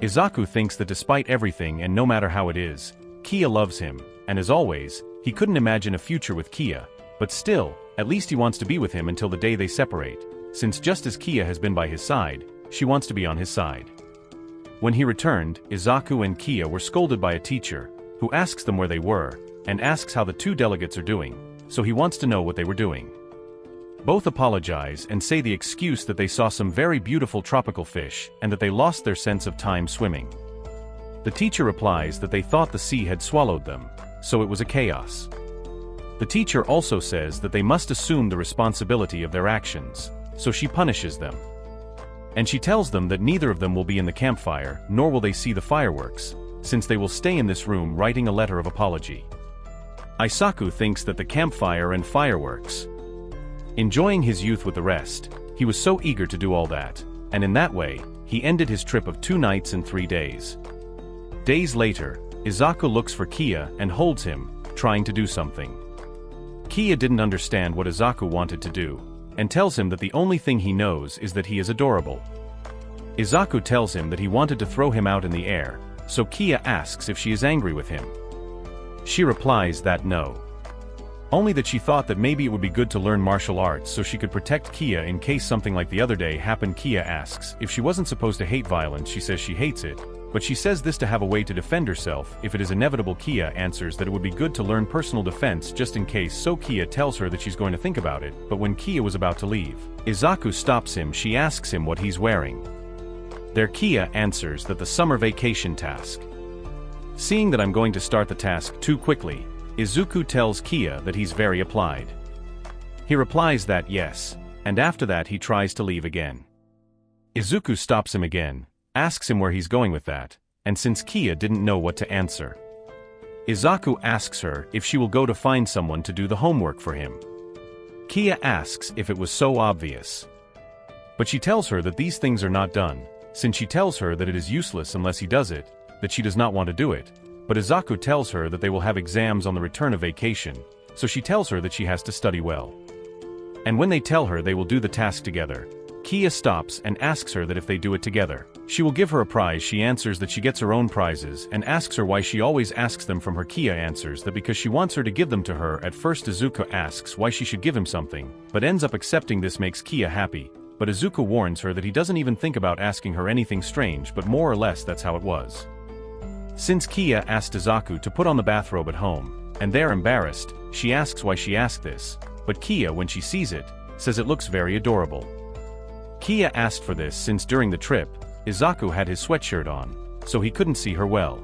Izuku thinks that despite everything and no matter how it is, Kiya loves him, and as always, he couldn't imagine a future with Kiya, but still, at least he wants to be with him until the day they separate, since just as Kiya has been by his side, she wants to be on his side. When he returned, Izuku and Kiya were scolded by a teacher, who asks them where they were, and asks how the two delegates are doing, so he wants to know what they were doing. Both apologize and say the excuse that they saw some very beautiful tropical fish and that they lost their sense of time swimming. The teacher replies that they thought the sea had swallowed them, so it was a chaos. The teacher also says that they must assume the responsibility of their actions, so she punishes them. And she tells them that neither of them will be in the campfire, nor will they see the fireworks, since they will stay in this room writing a letter of apology. Isaku thinks that the campfire and fireworks. Enjoying his youth with the rest, he was so eager to do all that, and in that way, he ended his trip of 2 nights and 3 days. Days later, Izuku looks for Kiya and holds him, trying to do something. Kiya didn't understand what Izuku wanted to do, and tells him that the only thing he knows is that he is adorable. Izuku tells him that he wanted to throw him out in the air, so Kiya asks if she is angry with him. She replies that no. Only that she thought that maybe it would be good to learn martial arts so she could protect Kiya in case something like the other day happened. Kiya asks if she wasn't supposed to hate violence. She says she hates it, but she says this to have a way to defend herself if it is inevitable. Kiya answers that it would be good to learn personal defense just in case, so Kiya tells her that she's going to think about it, but when Kiya was about to leave, Izuku stops him. She asks him what he's wearing. There Kiya answers that the summer vacation task. Seeing that I'm going to start the task too quickly, Izuku tells Kiya that he's very applied. He replies that yes, and after that he tries to leave again. Izuku stops him again, asks him where he's going with that, and since Kiya didn't know what to answer, Izuku asks her if she will go to find someone to do the homework for him. Kiya asks if it was so obvious, but she tells her that these things are not done, since she tells her that it is useless unless he does it, that she does not want to do it, but Izuku tells her that they will have exams on the return of vacation, so she tells her that she has to study well. And when they tell her they will do the task together, Kiya stops and asks her that if they do it together, she will give her a prize. She answers that she gets her own prizes and asks her why she always asks them from her. Kiya answers that because she wants her to give them to her. At first Izuku asks why she should give him something, but ends up accepting. This makes Kiya happy, but Izuku warns her that he doesn't even think about asking her anything strange, but more or less that's how it was. Since Kiya asked Izuku to put on the bathrobe at home, and they're embarrassed, she asks why she asked this, but Kiya, when she sees it, says it looks very adorable. Kiya asked for this since during the trip, Izuku had his sweatshirt on, so he couldn't see her well.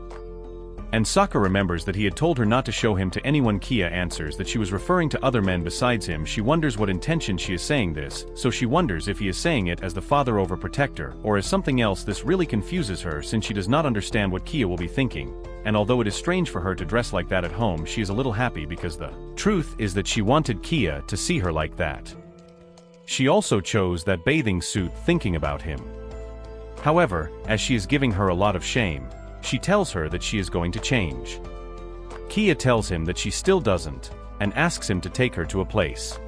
And Saka remembers that he had told her not to show him to anyone. Kiya answers that she was referring to other men besides him. She wonders what intention she is saying this, so she wonders if he is saying it as the father overprotector or as something else. This really confuses her since she does not understand what Kiya will be thinking, and although it is strange for her to dress like that at home, she is a little happy because the truth is that she wanted Kiya to see her like that. She also chose that bathing suit thinking about him. However, as she is giving her a lot of shame, she tells her that she is going to change. Kiya tells him that she still doesn't, and asks him to take her to a place.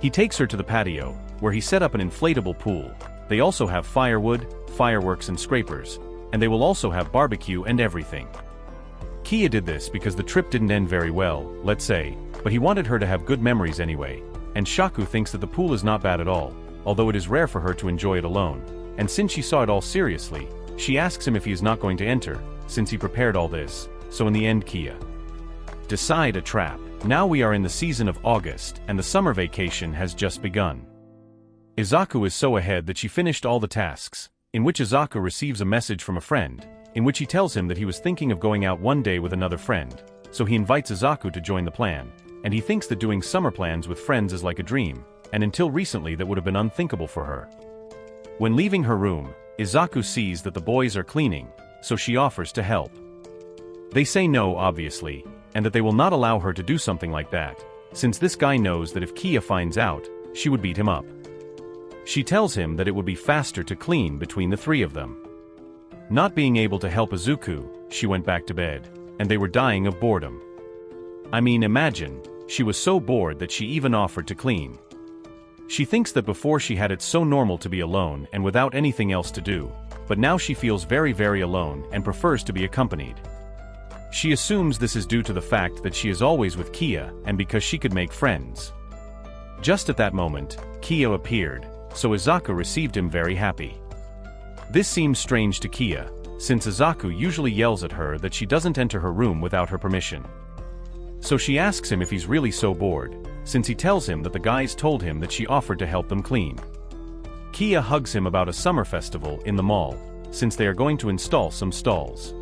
He takes her to the patio, where he set up an inflatable pool. They also have firewood, fireworks and scrapers, and they will also have barbecue and everything. Kiya did this because the trip didn't end very well, let's say, but he wanted her to have good memories anyway, and Shaku thinks that the pool is not bad at all, although it is rare for her to enjoy it alone, and since she saw it all seriously, she asks him if he is not going to enter, since he prepared all this, so in the end Kiya decide a trap. Now we are in the season of August and the summer vacation has just begun. Izaku is so ahead that she finished all the tasks, in which Izaku receives a message from a friend, in which he tells him that he was thinking of going out one day with another friend, so he invites Izaku to join the plan, and he thinks that doing summer plans with friends is like a dream, and until recently that would have been unthinkable for her. When leaving her room, Izaku sees that the boys are cleaning, so she offers to help. They say no, obviously, and that they will not allow her to do something like that, since this guy knows that if Kia finds out, she would beat him up. She tells him that it would be faster to clean between the three of them. Not being able to help Izuku, she went back to bed, and they were dying of boredom. I mean, imagine, she was so bored that she even offered to clean. She thinks that before she had it so normal to be alone and without anything else to do, but now she feels very very alone and prefers to be accompanied. She assumes this is due to the fact that she is always with Kia and because she could make friends. Just at that moment, Kia appeared, so Izaku received him very happy. This seems strange to Kia, since Izaku usually yells at her that she doesn't enter her room without her permission. So she asks him if he's really so bored, since he tells him that the guys told him that she offered to help them clean. Kia hugs him about a summer festival in the mall, since they are going to install some stalls.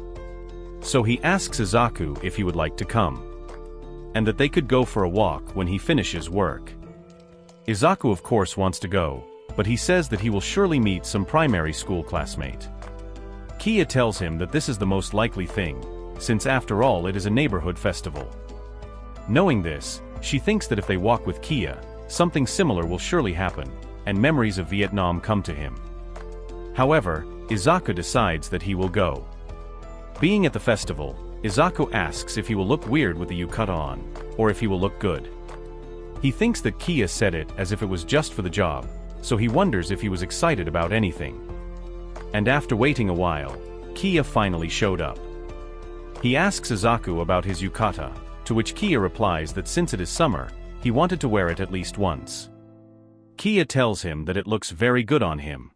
So he asks Izaku if he would like to come, and that they could go for a walk when he finishes work. Izaku of course wants to go, but he says that he will surely meet some primary school classmate. Kia tells him that this is the most likely thing, since after all it is a neighborhood festival. Knowing this, she thinks that if they walk with Kia, something similar will surely happen, and memories of Vietnam come to him. However, Izaku decides that he will go. Being at the festival, Izaku asks if he will look weird with the yukata on, or if he will look good. He thinks that Kia said it as if it was just for the job, so he wonders if he was excited about anything. And after waiting a while, Kia finally showed up. He asks Izaku about his yukata, to which Kia replies that since it is summer, he wanted to wear it at least once. Kia tells him that it looks very good on him.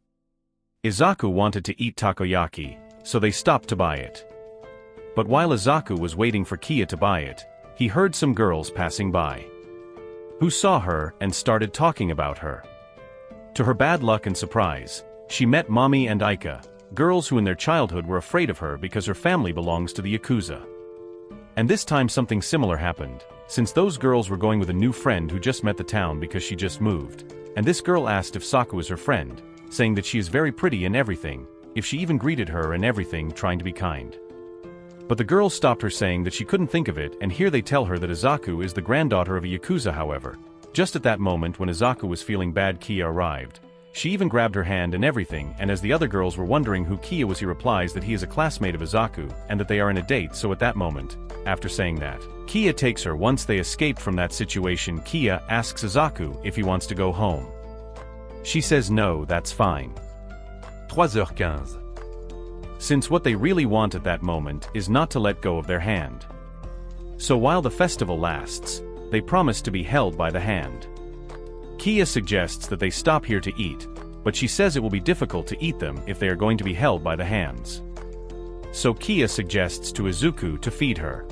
Izaku wanted to eat takoyaki, so they stopped to buy it. But while Izaku was waiting for Kia to buy it, he heard some girls passing by, who saw her and started talking about her. To her bad luck and surprise, she met Mami and Aika, girls who in their childhood were afraid of her because her family belongs to the Yakuza. And this time something similar happened, since those girls were going with a new friend who just met the town because she just moved, and this girl asked if Saku is her friend, saying that she is very pretty and everything, if she even greeted her and everything, trying to be kind. But the girls stopped her saying that she couldn't think of it, and here they tell her that Izaku is the granddaughter of a Yakuza. However, just at that moment when Izaku was feeling bad, Kia arrived. She even grabbed her hand and everything, and as the other girls were wondering who Kia was, he replies that he is a classmate of Izaku and that they are in a date. So at that moment, after saying that, Kia takes her. Once they escaped from that situation, Kia asks Izaku if he wants to go home. She says no, that's fine. 3h15. Since what they really want at that moment is not to let go of their hand. So while the festival lasts, they promise to be held by the hand. Kia suggests that they stop here to eat, but she says it will be difficult to eat them if they are going to be held by the hands. So Kia suggests to Izuku to feed her.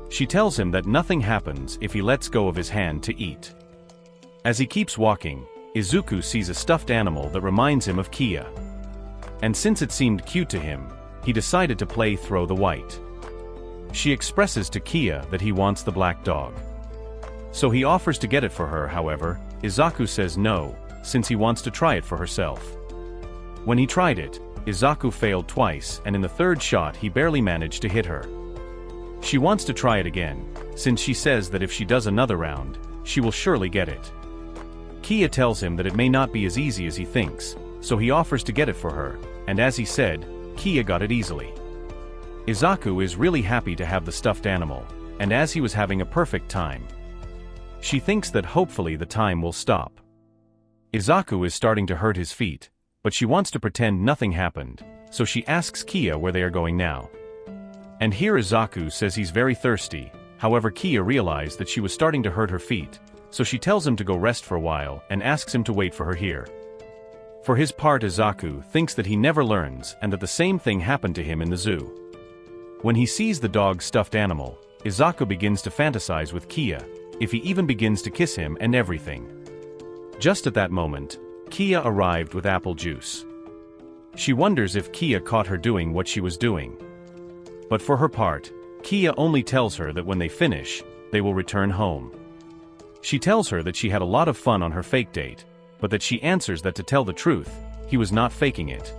She tells him that nothing happens if he lets go of his hand to eat. As he keeps walking, Izuku sees a stuffed animal that reminds him of Kia. And since it seemed cute to him, he decided to play throw the white. She expresses to Kia that he wants the black dog. So he offers to get it for her. However, Izaku says no, since he wants to try it for herself. When he tried it, Izaku failed twice, and in the third shot he barely managed to hit her. She wants to try it again, since she says that if she does another round, she will surely get it. Kia tells him that it may not be as easy as he thinks, so he offers to get it for her, and as he said, Kia got it easily. Izaku is really happy to have the stuffed animal, and as he was having a perfect time, she thinks that hopefully the time will stop. Izaku is starting to hurt his feet, but she wants to pretend nothing happened, so she asks Kia where they are going now. And here Izaku says he's very thirsty. However, Kia realized that she was starting to hurt her feet, so she tells him to go rest for a while and asks him to wait for her here. For his part, Izaku thinks that he never learns and that the same thing happened to him in the zoo. When he sees the dog's stuffed animal, Izaku begins to fantasize with Kia, if he even begins to kiss him and everything. Just at that moment, Kia arrived with apple juice. She wonders if Kia caught her doing what she was doing. But for her part, Kia only tells her that when they finish, they will return home. She tells her that she had a lot of fun on her fake date, but that she answers that to tell the truth, he was not faking it.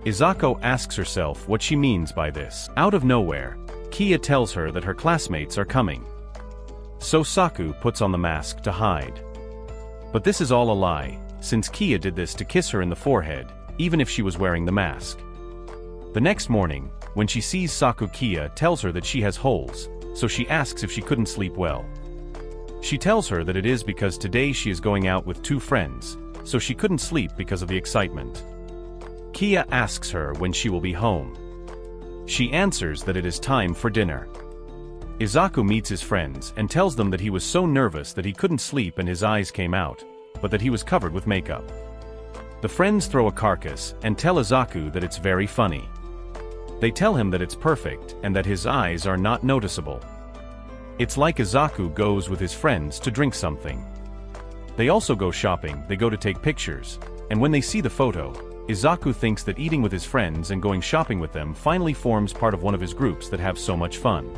Izaku asks herself what she means by this. Out of nowhere, Kia tells her that her classmates are coming. So Saku puts on the mask to hide. But this is all a lie, since Kia did this to kiss her in the forehead, even if she was wearing the mask. The next morning, when she sees Saku, Kia tells her that she has holes, so she asks if she couldn't sleep well. She tells her that it is because today she is going out with 2 friends, so she couldn't sleep because of the excitement. Kia asks her when she will be home. She answers that it is time for dinner. Izaku meets his friends and tells them that he was so nervous that he couldn't sleep and his eyes came out, but that he was covered with makeup. The friends throw a carcass and tell Izaku that it's very funny. They tell him that it's perfect and that his eyes are not noticeable. It's like Izaku goes with his friends to drink something. They also go shopping, they go to take pictures, and when they see the photo, Izaku thinks that eating with his friends and going shopping with them finally forms part of one of his groups that have so much fun.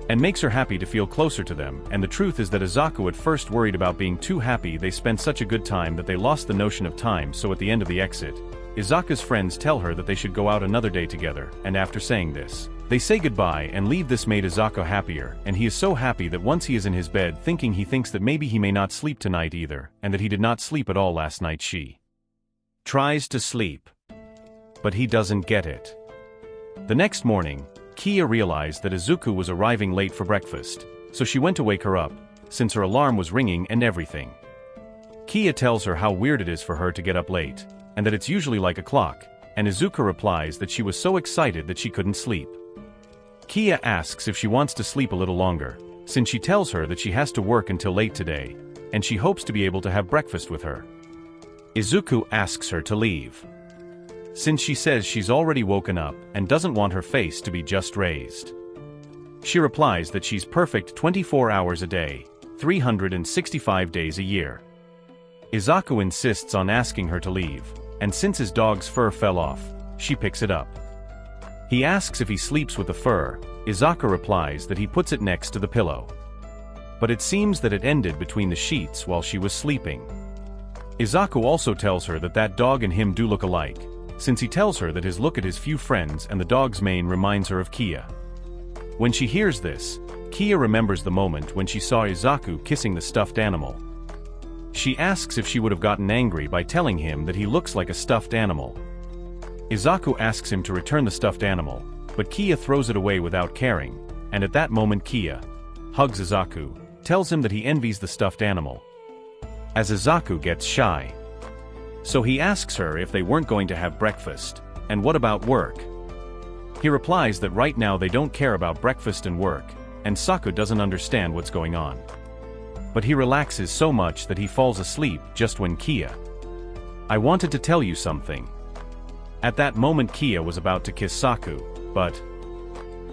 And makes her happy to feel closer to them, and the truth is that Izaku at first worried about being too happy they spent such a good time that they lost the notion of time, so at the end of the exit, Izaku's friends tell her that they should go out another day together, and after saying this, they say goodbye and leave. This made Izaku happier, and he is so happy that once he is in his bed he thinks that maybe he may not sleep tonight either, and that he did not sleep at all last night. She tries to sleep, but he doesn't get it. The next morning, Kia realized that Izuku was arriving late for breakfast, so she went to wake her up, since her alarm was ringing and everything. Kia tells her how weird it is for her to get up late, and that it's usually like a clock, and Izuku replies that she was so excited that she couldn't sleep. Kia asks if she wants to sleep a little longer, since she tells her that she has to work until late today, and she hopes to be able to have breakfast with her. Izuku asks her to leave, since she says she's already woken up and doesn't want her face to be just raised. She replies that she's perfect 24 hours a day, 365 days a year. Izaku insists on asking her to leave, and since his dog's fur fell off, she picks it up. He asks if he sleeps with the fur. Izaku replies that he puts it next to the pillow. But it seems that it ended between the sheets while she was sleeping. Izaku also tells her that that dog and him do look alike, since he tells her that his look at his few friends and the dog's mane reminds her of Kia. When she hears this, Kia remembers the moment when she saw Izaku kissing the stuffed animal. She asks if she would have gotten angry by telling him that he looks like a stuffed animal. Izaku asks him to return the stuffed animal, but Kia throws it away without caring, and at that moment Kia hugs Izaku, tells him that he envies the stuffed animal. As Izaku gets shy, so he asks her if they weren't going to have breakfast, and what about work? He replies that right now they don't care about breakfast and work, and Saku doesn't understand what's going on. But he relaxes so much that he falls asleep just when Kia, I wanted to tell you something. At that moment Kia was about to kiss Saku, but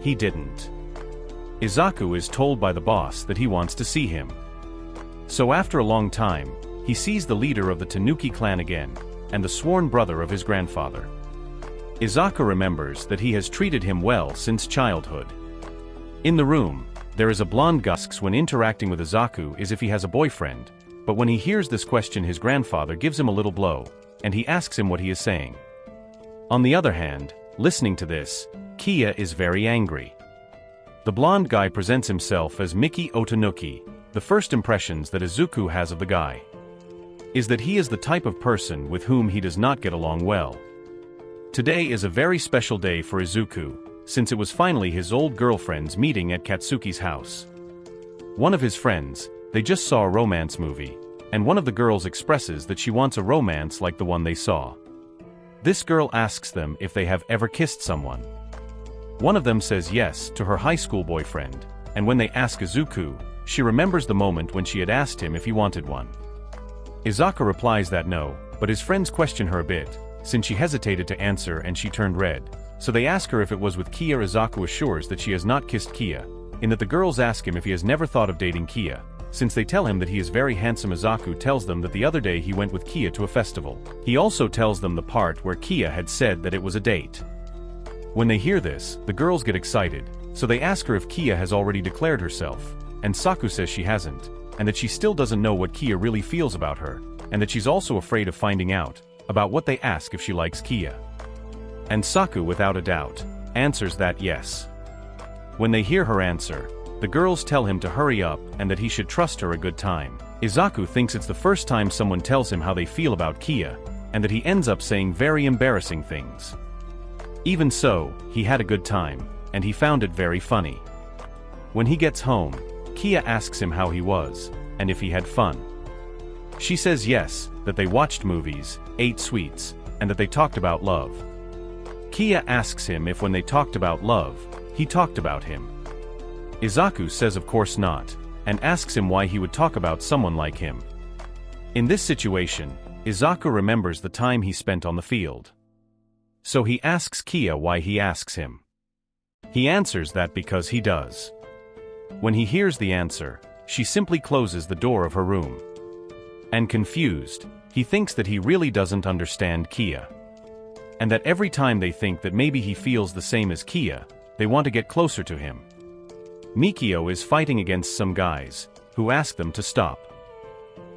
he didn't. Izaku is told by the boss that he wants to see him. So after a long time, he sees the leader of the Tanuki clan again, and the sworn brother of his grandfather. Izaku remembers that he has treated him well since childhood. In the room, there is a blonde guy asks when interacting with Izaku is if he has a boyfriend, but when he hears this question his grandfather gives him a little blow, and he asks him what he is saying. On the other hand, listening to this, Kia is very angry. The blonde guy presents himself as Miki Otanuki. The first impressions that Izuku has of the guy is that he is the type of person with whom he does not get along well. Today is a very special day for Izuku, since it was finally his old girlfriend's meeting at Katsuki's house. One of his friends, they just saw a romance movie, and one of the girls expresses that she wants a romance like the one they saw. This girl asks them if they have ever kissed someone. One of them says yes to her high school boyfriend, and when they ask Izuku, she remembers the moment when she had asked him if he wanted one. Izaku replies that no, but his friends question her a bit, since she hesitated to answer and she turned red, so they ask her if it was with Kia. Izaku assures that she has not kissed Kia, in that the girls ask him if he has never thought of dating Kia. Since they tell him that he is very handsome, Izaku tells them that the other day he went with Kia to a festival. He also tells them the part where Kia had said that it was a date. When they hear this, the girls get excited, so they ask her if Kia has already declared herself, and Saku says she hasn't, and that she still doesn't know what Kia really feels about her, and that she's also afraid of finding out about what they ask if she likes Kia. And Saku, without a doubt, answers that yes. When they hear her answer, the girls tell him to hurry up and that he should trust her a good time. Izaku thinks it's the first time someone tells him how they feel about Kia, and that he ends up saying very embarrassing things. Even so, he had a good time, and he found it very funny. When he gets home, Kia asks him how he was, and if he had fun. She says yes, that they watched movies, ate sweets, and that they talked about love. Kia asks him if when they talked about love, he talked about him. Izaku says of course not, and asks him why he would talk about someone like him. In this situation, Izaku remembers the time he spent on the field. So he asks Kia why he asks him. He answers that because he does. When he hears the answer, she simply closes the door of her room. And confused, he thinks that he really doesn't understand Kia. And that every time they think that maybe he feels the same as Kia, they want to get closer to him. Mikio is fighting against some guys, who ask them to stop.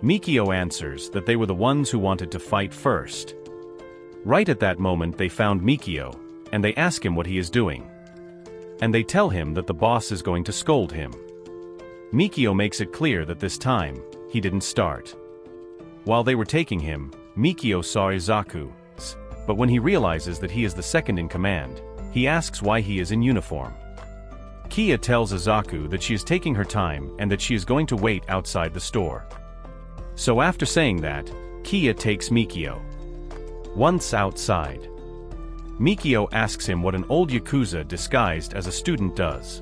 Mikio answers that they were the ones who wanted to fight first. Right at that moment they found Mikio, and they ask him what he is doing. And they tell him that the boss is going to scold him. Mikio makes it clear that this time, he didn't start. While they were taking him, Mikio saw Izaku's, but when he realizes that he is the second in command, he asks why he is in uniform. Kia tells Izaku that she is taking her time and that she is going to wait outside the store. So after saying that, Kia takes Mikio. Once outside, Mikio asks him what an old Yakuza disguised as a student does.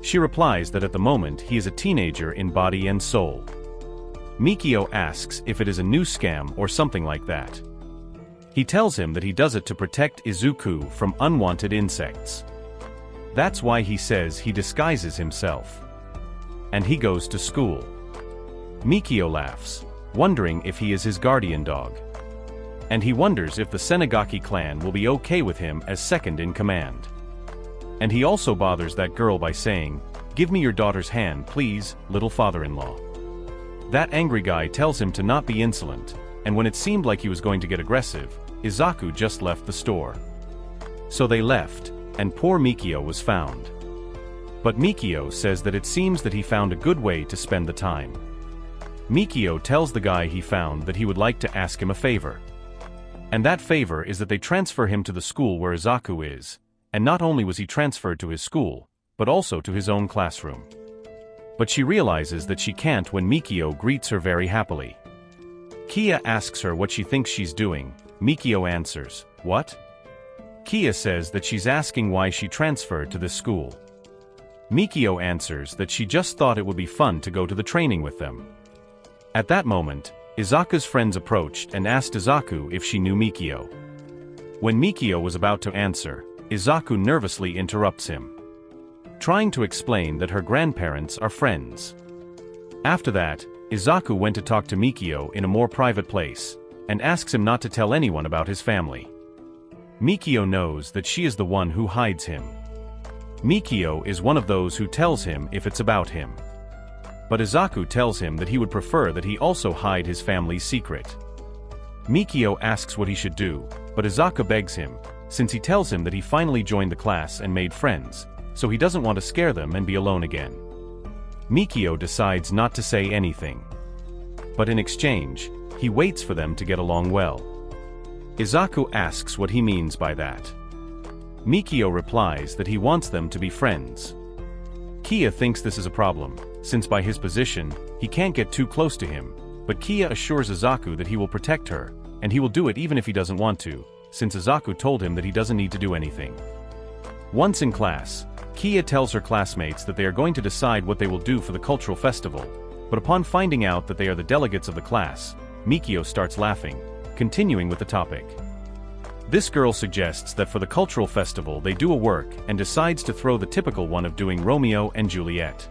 She replies that at the moment he is a teenager in body and soul. Mikio asks if it is a new scam or something like that. He tells him that he does it to protect Izuku from unwanted insects. That's why he says he disguises himself. And he goes to school. Mikio laughs, wondering if he is his guardian dog. And he wonders if the Senagaki clan will be okay with him as second in command. And he also bothers that girl by saying, "Give me your daughter's hand, please, little father-in-law." That angry guy tells him to not be insolent, and when it seemed like he was going to get aggressive, Izaku just left the store. So they left, and poor Mikio was found. But Mikio says that it seems that he found a good way to spend the time. Mikio tells the guy he found that he would like to ask him a favor. And that favor is that they transfer him to the school where Izaku is, and not only was he transferred to his school, but also to his own classroom. But she realizes that she can't when Mikio greets her very happily. Kia asks her what she thinks she's doing. Mikio answers, "What?" Kia says that she's asking why she transferred to this school. Mikio answers that she just thought it would be fun to go to the training with them. At that moment, Izaku's friends approached and asked Izaku if she knew Mikio. When Mikio was about to answer, Izaku nervously interrupts him, trying to explain that her grandparents are friends. After that, Izaku went to talk to Mikio in a more private place, and asks him not to tell anyone about his family. Mikio knows that she is the one who hides him. Mikio is one of those who tells him if it's about him. But Izaku tells him that he would prefer that he also hide his family's secret. Mikio asks what he should do, but Izaku begs him, since he tells him that he finally joined the class and made friends, so he doesn't want to scare them and be alone again. Mikio decides not to say anything. But in exchange, he waits for them to get along well. Izaku asks what he means by that. Mikio replies that he wants them to be friends. Kia thinks this is a problem, since by his position, he can't get too close to him, but Kia assures Izaku that he will protect her, and he will do it even if he doesn't want to, since Izaku told him that he doesn't need to do anything. Once in class, Kia tells her classmates that they are going to decide what they will do for the cultural festival, but upon finding out that they are the delegates of the class, Mikio starts laughing, continuing with the topic. This girl suggests that for the cultural festival they do a work and decides to throw the typical one of doing Romeo and Juliet.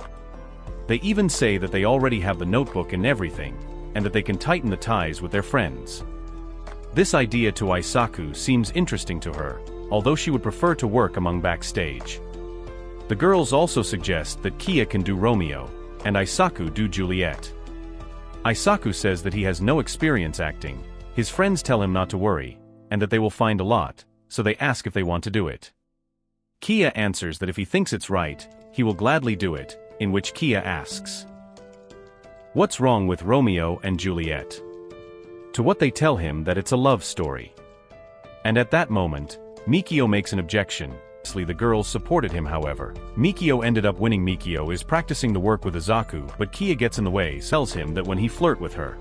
They even say that they already have the notebook and everything, and that they can tighten the ties with their friends. This idea to Isaku seems interesting to her, although she would prefer to work among backstage. The girls also suggest that Kia can do Romeo, and Isaku do Juliet. Isaku says that he has no experience acting, his friends tell him not to worry, and that they will find a lot, so they ask if they want to do it. Kia answers that if he thinks it's right, he will gladly do it, in which Kia asks, "What's wrong with Romeo and Juliet?" To what they tell him that it's a love story. And at that moment, Mikio makes an objection. The girls supported him, however. Mikio ended up winning. Mikio is practicing the work with Izaku, but Kia gets in the way, tells him that when he flirt with her.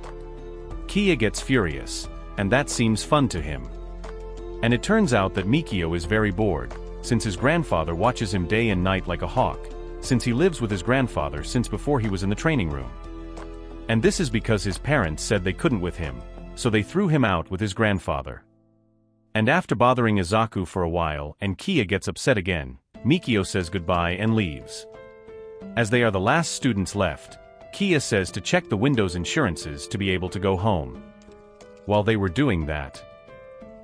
Kia gets furious, and that seems fun to him. And it turns out that Mikio is very bored, since his grandfather watches him day and night like a hawk, since he lives with his grandfather since before he was in the training room. And this is because his parents said they couldn't with him, so they threw him out with his grandfather. And after bothering Izaku for a while and Kia gets upset again, Mikio says goodbye and leaves. As they are the last students left, Kia says to check the window's insurances to be able to go home. While they were doing that,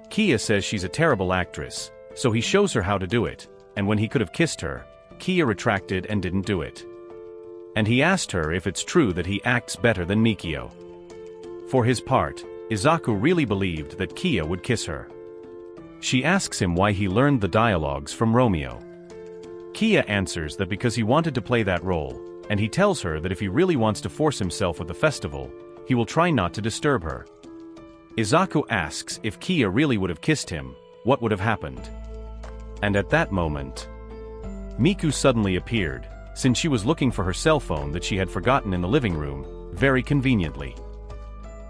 Kia says she's a terrible actress, so he shows her how to do it, and when he could have kissed her, Kia retracted and didn't do it. And he asked her if it's true that he acts better than Mikio. For his part, Izaku really believed that Kia would kiss her. She asks him why he learned the dialogues from Romeo. Kia answers that because he wanted to play that role, and he tells her that if he really wants to force himself at the festival, he will try not to disturb her. Izaku asks if Kia really would have kissed him, what would have happened. And at that moment, Miku suddenly appeared, since she was looking for her cell phone that she had forgotten in the living room, very conveniently.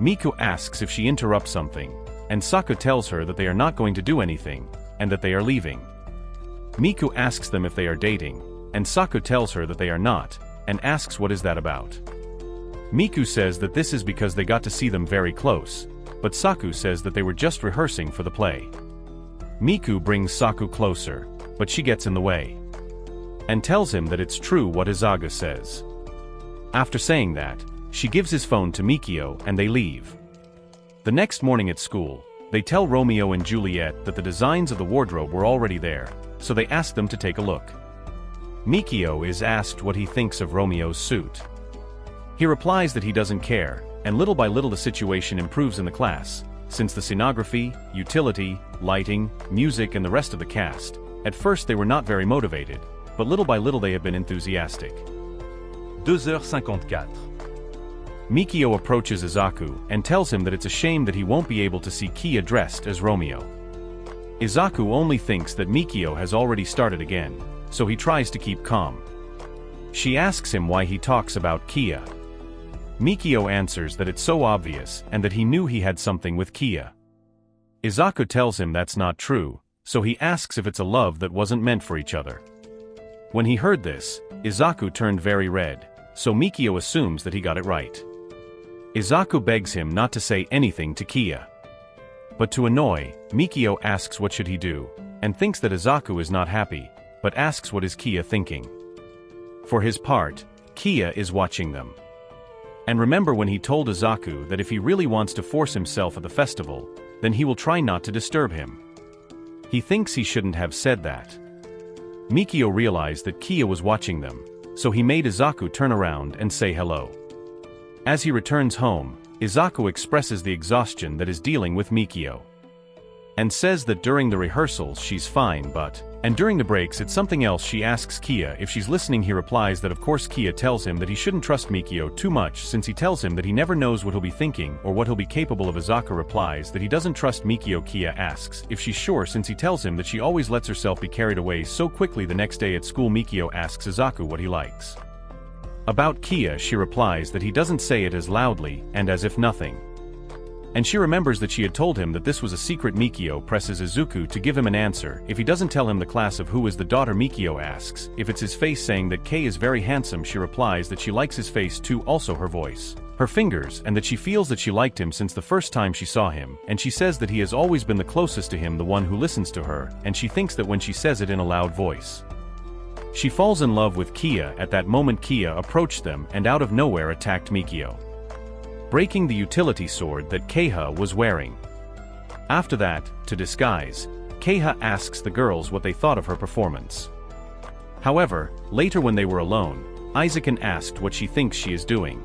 Miku asks if she interrupts something, and Saku tells her that they are not going to do anything, and that they are leaving. Miku asks them if they are dating, and Saku tells her that they are not, and asks what is that about. Miku says that this is because they got to see them very close, but Saku says that they were just rehearsing for the play. Miku brings Saku closer, but she gets in the way, and tells him that it's true what Izaga says. After saying that, she gives his phone to Mikio and they leave. The next morning at school, they tell Romeo and Juliet that the designs of the wardrobe were already there, so they ask them to take a look. Mikio is asked what he thinks of Romeo's suit. He replies that he doesn't care, and little by little the situation improves in the class, since the scenography, utility, lighting, music and the rest of the cast, at first they were not very motivated, but little by little they have been enthusiastic. 2h54. Mikio approaches Izaku and tells him that it's a shame that he won't be able to see Kia dressed as Romeo. Izaku only thinks that Mikio has already started again, so he tries to keep calm. She asks him why he talks about Kia. Mikio answers that it's so obvious and that he knew he had something with Kia. Izaku tells him that's not true, so he asks if it's a love that wasn't meant for each other. When he heard this, Izaku turned very red, so Mikio assumes that he got it right. Izaku begs him not to say anything to Kia. But to annoy, Mikio asks what should he do, and thinks that Izaku is not happy, but asks what is Kia thinking. For his part, Kia is watching them. And remember when he told Izaku that if he really wants to force himself at the festival, then he will try not to disturb him. He thinks he shouldn't have said that. Mikio realized that Kia was watching them, so he made Izaku turn around and say hello. As he returns home, Izaku expresses the exhaustion that is dealing with Mikio. And says that during the rehearsals she's fine and during the breaks it's something else. She asks Kia if she's listening. He replies that of course. Kia tells him that he shouldn't trust Mikio too much since he tells him that he never knows what he'll be thinking or what he'll be capable of. Izaku replies that he doesn't trust Mikio. Kia asks if she's sure since he tells him that she always lets herself be carried away so quickly. The next day at school, Mikio asks Izaku what he likes. About Kia, she replies that he doesn't say it as loudly and as if nothing. And she remembers that she had told him that this was a secret. Mikio presses Izuku to give him an answer if he doesn't tell him the class of who is the daughter. Mikio asks if it's his face, saying that Kei is very handsome. She replies that she likes his face too, also her voice. her fingers, and that she feels that she liked him since the first time she saw him, and she says that he has always been the closest to him, the one who listens to her, and she thinks that when she says it in a loud voice. She falls in love with Kia. At that moment Kia approached them and out of nowhere attacked Mikio, breaking the utility sword that Keiha was wearing. After that, to disguise, Keiha asks the girls what they thought of her performance. However, later when they were alone, Izuku asked what she thinks she is doing.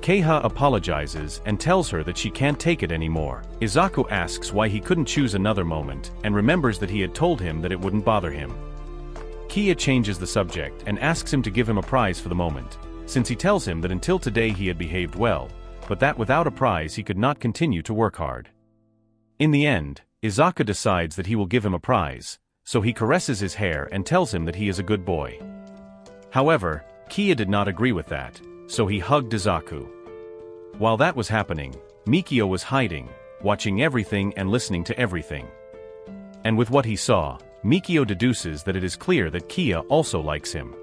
Keiha apologizes and tells her that she can't take it anymore. Izuku asks why he couldn't choose another moment, and remembers that he had told him that it wouldn't bother him. Kia changes the subject and asks him to give him a prize for the moment, since he tells him that until today he had behaved well, but that without a prize he could not continue to work hard. In the end, Izuku decides that he will give him a prize, so he caresses his hair and tells him that he is a good boy. However, Kia did not agree with that, so he hugged Izuku. While that was happening, Mikio was hiding, watching everything and listening to everything. And with what he saw, Mikio deduces that it is clear that Kia also likes him.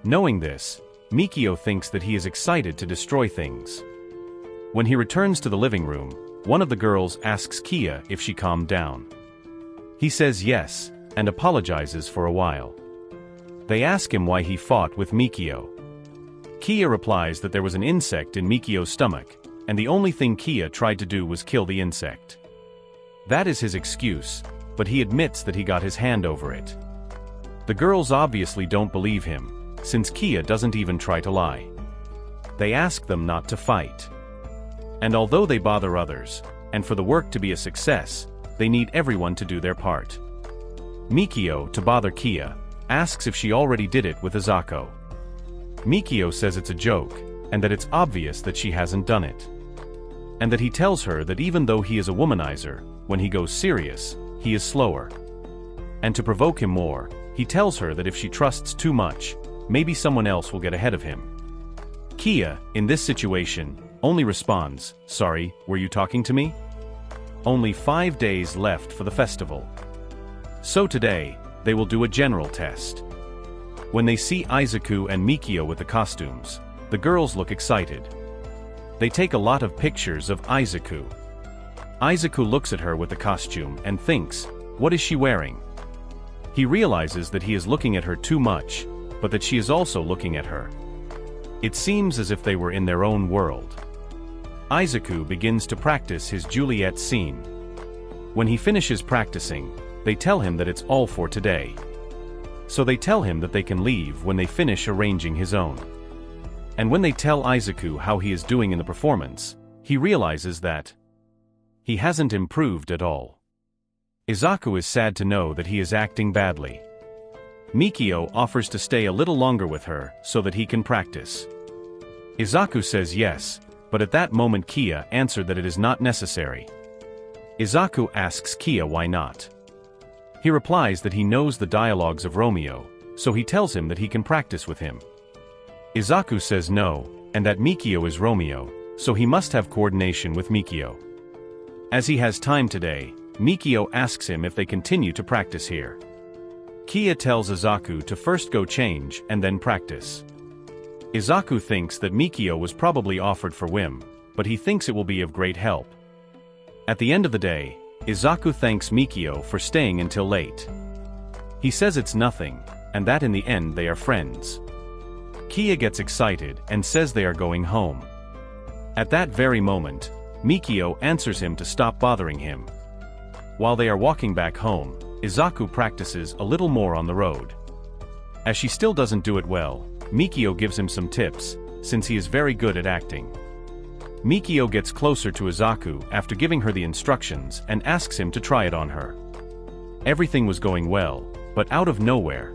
Knowing this, Mikio thinks that he is excited to destroy things. When he returns to the living room, one of the girls asks Kia if she calmed down. He says yes, and apologizes for a while. They ask him why he fought with Mikio. Kia replies that there was an insect in Mikio's stomach, and the only thing Kia tried to do was kill the insect. That is his excuse, but he admits that he got his hand over it. The girls obviously don't believe him, since Kia doesn't even try to lie. They ask them not to fight. And although they bother others, and for the work to be a success, they need everyone to do their part. Mikio, to bother Kia, asks if she already did it with Izuku. Mikio says it's a joke, and that it's obvious that she hasn't done it. And that he tells her that even though he is a womanizer, when he goes serious, he is slower. And to provoke him more, he tells her that if she trusts too much, maybe someone else will get ahead of him. Kia, in this situation, only responds, "Sorry, were you talking to me?" Only 5 days left for the festival. So today, they will do a general test. When they see Izuku and Mikio with the costumes, the girls look excited. They take a lot of pictures of Izuku. Izuku looks at her with the costume and thinks, what is she wearing? He realizes that he is looking at her too much, but that she is also looking at her. It seems as if they were in their own world. Izuku begins to practice his Juliet scene. When he finishes practicing, they tell him that it's all for today. So they tell him that they can leave when they finish arranging his own. And when they tell Izuku how he is doing in the performance, he realizes that he hasn't improved at all. Izuku is sad to know that he is acting badly. Mikio offers to stay a little longer with her so that he can practice. Izuku says yes, but at that moment Kia answered that it is not necessary. Izuku asks Kia why not. He replies that he knows the dialogues of Romeo, so he tells him that he can practice with him. Izuku says no, and that Mikio is Romeo, so he must have coordination with Mikio. As he has time today, Mikio asks him if they continue to practice here. Kia tells Izuku to first go change and then practice. Izuku thinks that Mikio was probably offered for whim, but he thinks it will be of great help. At the end of the day, Izuku thanks Mikio for staying until late. He says it's nothing, and that in the end they are friends. Kia gets excited and says they are going home. At that very moment, Mikio answers him to stop bothering him. While they are walking back home, Izuku practices a little more on the road. As she still doesn't do it well, Mikio gives him some tips, since he is very good at acting. Mikio gets closer to Izuku after giving her the instructions and asks him to try it on her. Everything was going well, but out of nowhere,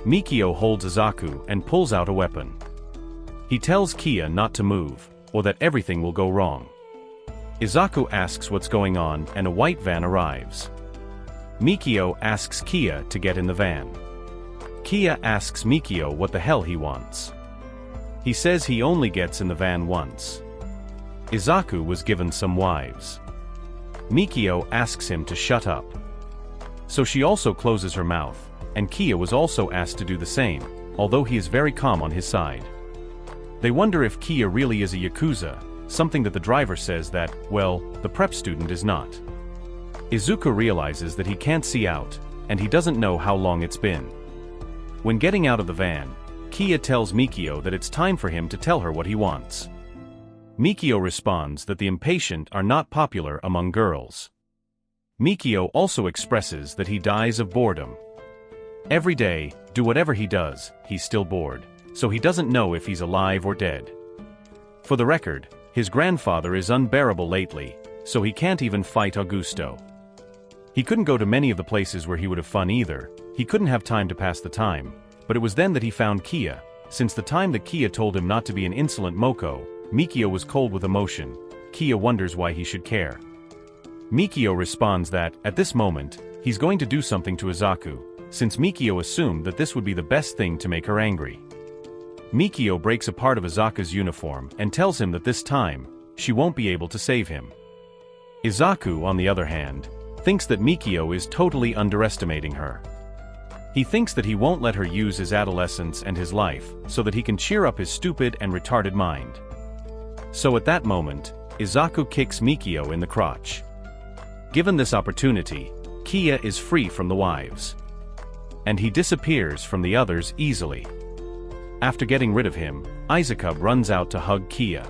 Mikio holds Izuku and pulls out a weapon. He tells Kia not to move, or that everything will go wrong. Izuku asks what's going on and a white van arrives. Mikio asks Kia to get in the van. Kia asks Mikio what the hell he wants. He says he only gets in the van once. Izuku was given some wives. Mikio asks him to shut up. So she also closes her mouth, and Kia was also asked to do the same, although he is very calm on his side. They wonder if Kia really is a Yakuza, something that the driver says that, well, the prep student is not. Izuku realizes that he can't see out, and he doesn't know how long it's been. When getting out of the van, Kia tells Mikio that it's time for him to tell her what he wants. Mikio responds that the impatient are not popular among girls. Mikio also expresses that he dies of boredom. Every day, do whatever he does, he's still bored, so he doesn't know if he's alive or dead. For the record, his grandfather is unbearable lately, so he can't even fight Augusto. He couldn't go to many of the places where he would have fun either. He couldn't have time to pass the time, but it was then that he found Kia. Since the time that Kia told him not to be an insolent Moko, Mikio was cold with emotion. Kia wonders why he should care. Mikio responds that, at this moment, he's going to do something to Izuku, since Mikio assumed that this would be the best thing to make her angry. Mikio breaks a part of Izuku's uniform and tells him that this time, she won't be able to save him. Izuku, on the other hand, thinks that Mikio is totally underestimating her. He thinks that he won't let her use his adolescence and his life so that he can cheer up his stupid and retarded mind. So at that moment, Izuku kicks Mikio in the crotch. Given this opportunity, Kia is free from the wives. And he disappears from the others easily. After getting rid of him, Izuku runs out to hug Kia.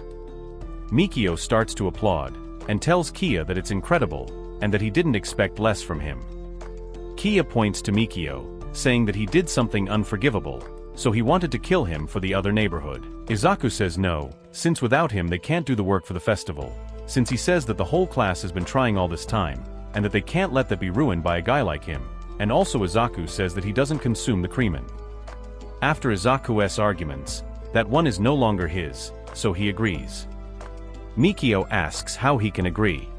Mikio starts to applaud, and tells Kia that it's incredible, and that he didn't expect less from him. Kia points to Mikio, saying that he did something unforgivable, so he wanted to kill him for the other neighborhood. Izuku says no, since without him they can't do the work for the festival, since he says that the whole class has been trying all this time, and that they can't let that be ruined by a guy like him, and also Izuku says that he doesn't consume the creamin. After Izuku's arguments, that one is no longer his, so he agrees. Mikio asks how he can agree.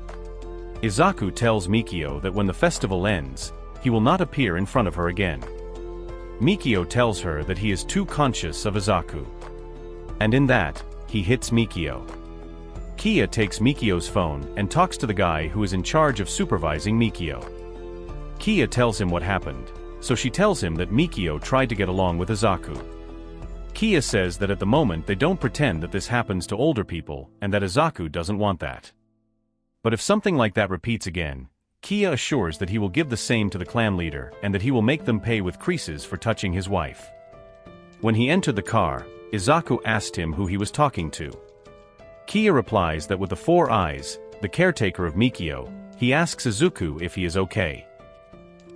Izuku tells Mikio that when the festival ends, he will not appear in front of her again. Mikio tells her that he is too conscious of Izuku. And in that, he hits Mikio. Kia takes Mikio's phone and talks to the guy who is in charge of supervising Mikio. Kia tells him what happened, so she tells him that Mikio tried to get along with Izuku. Kia says that at the moment they don't pretend that this happens to older people and that Izuku doesn't want that. But if something like that repeats again, Kia assures that he will give the same to the clan leader and that he will make them pay with creases for touching his wife. When he entered the car, Izuku asked him who he was talking to. Kia replies that with the four eyes, the caretaker of Mikio, he asks Izuku if he is okay.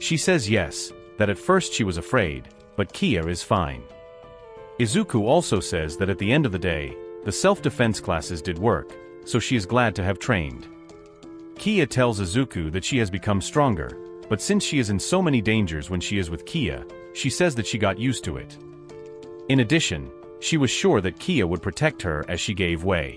She says yes, that at first she was afraid, but Kia is fine. Izuku also says that at the end of the day, the self-defense classes did work, so she is glad to have trained. Kia tells Izuku that she has become stronger, but since she is in so many dangers when she is with Kia, she says that she got used to it. In addition, she was sure that Kia would protect her as she gave way.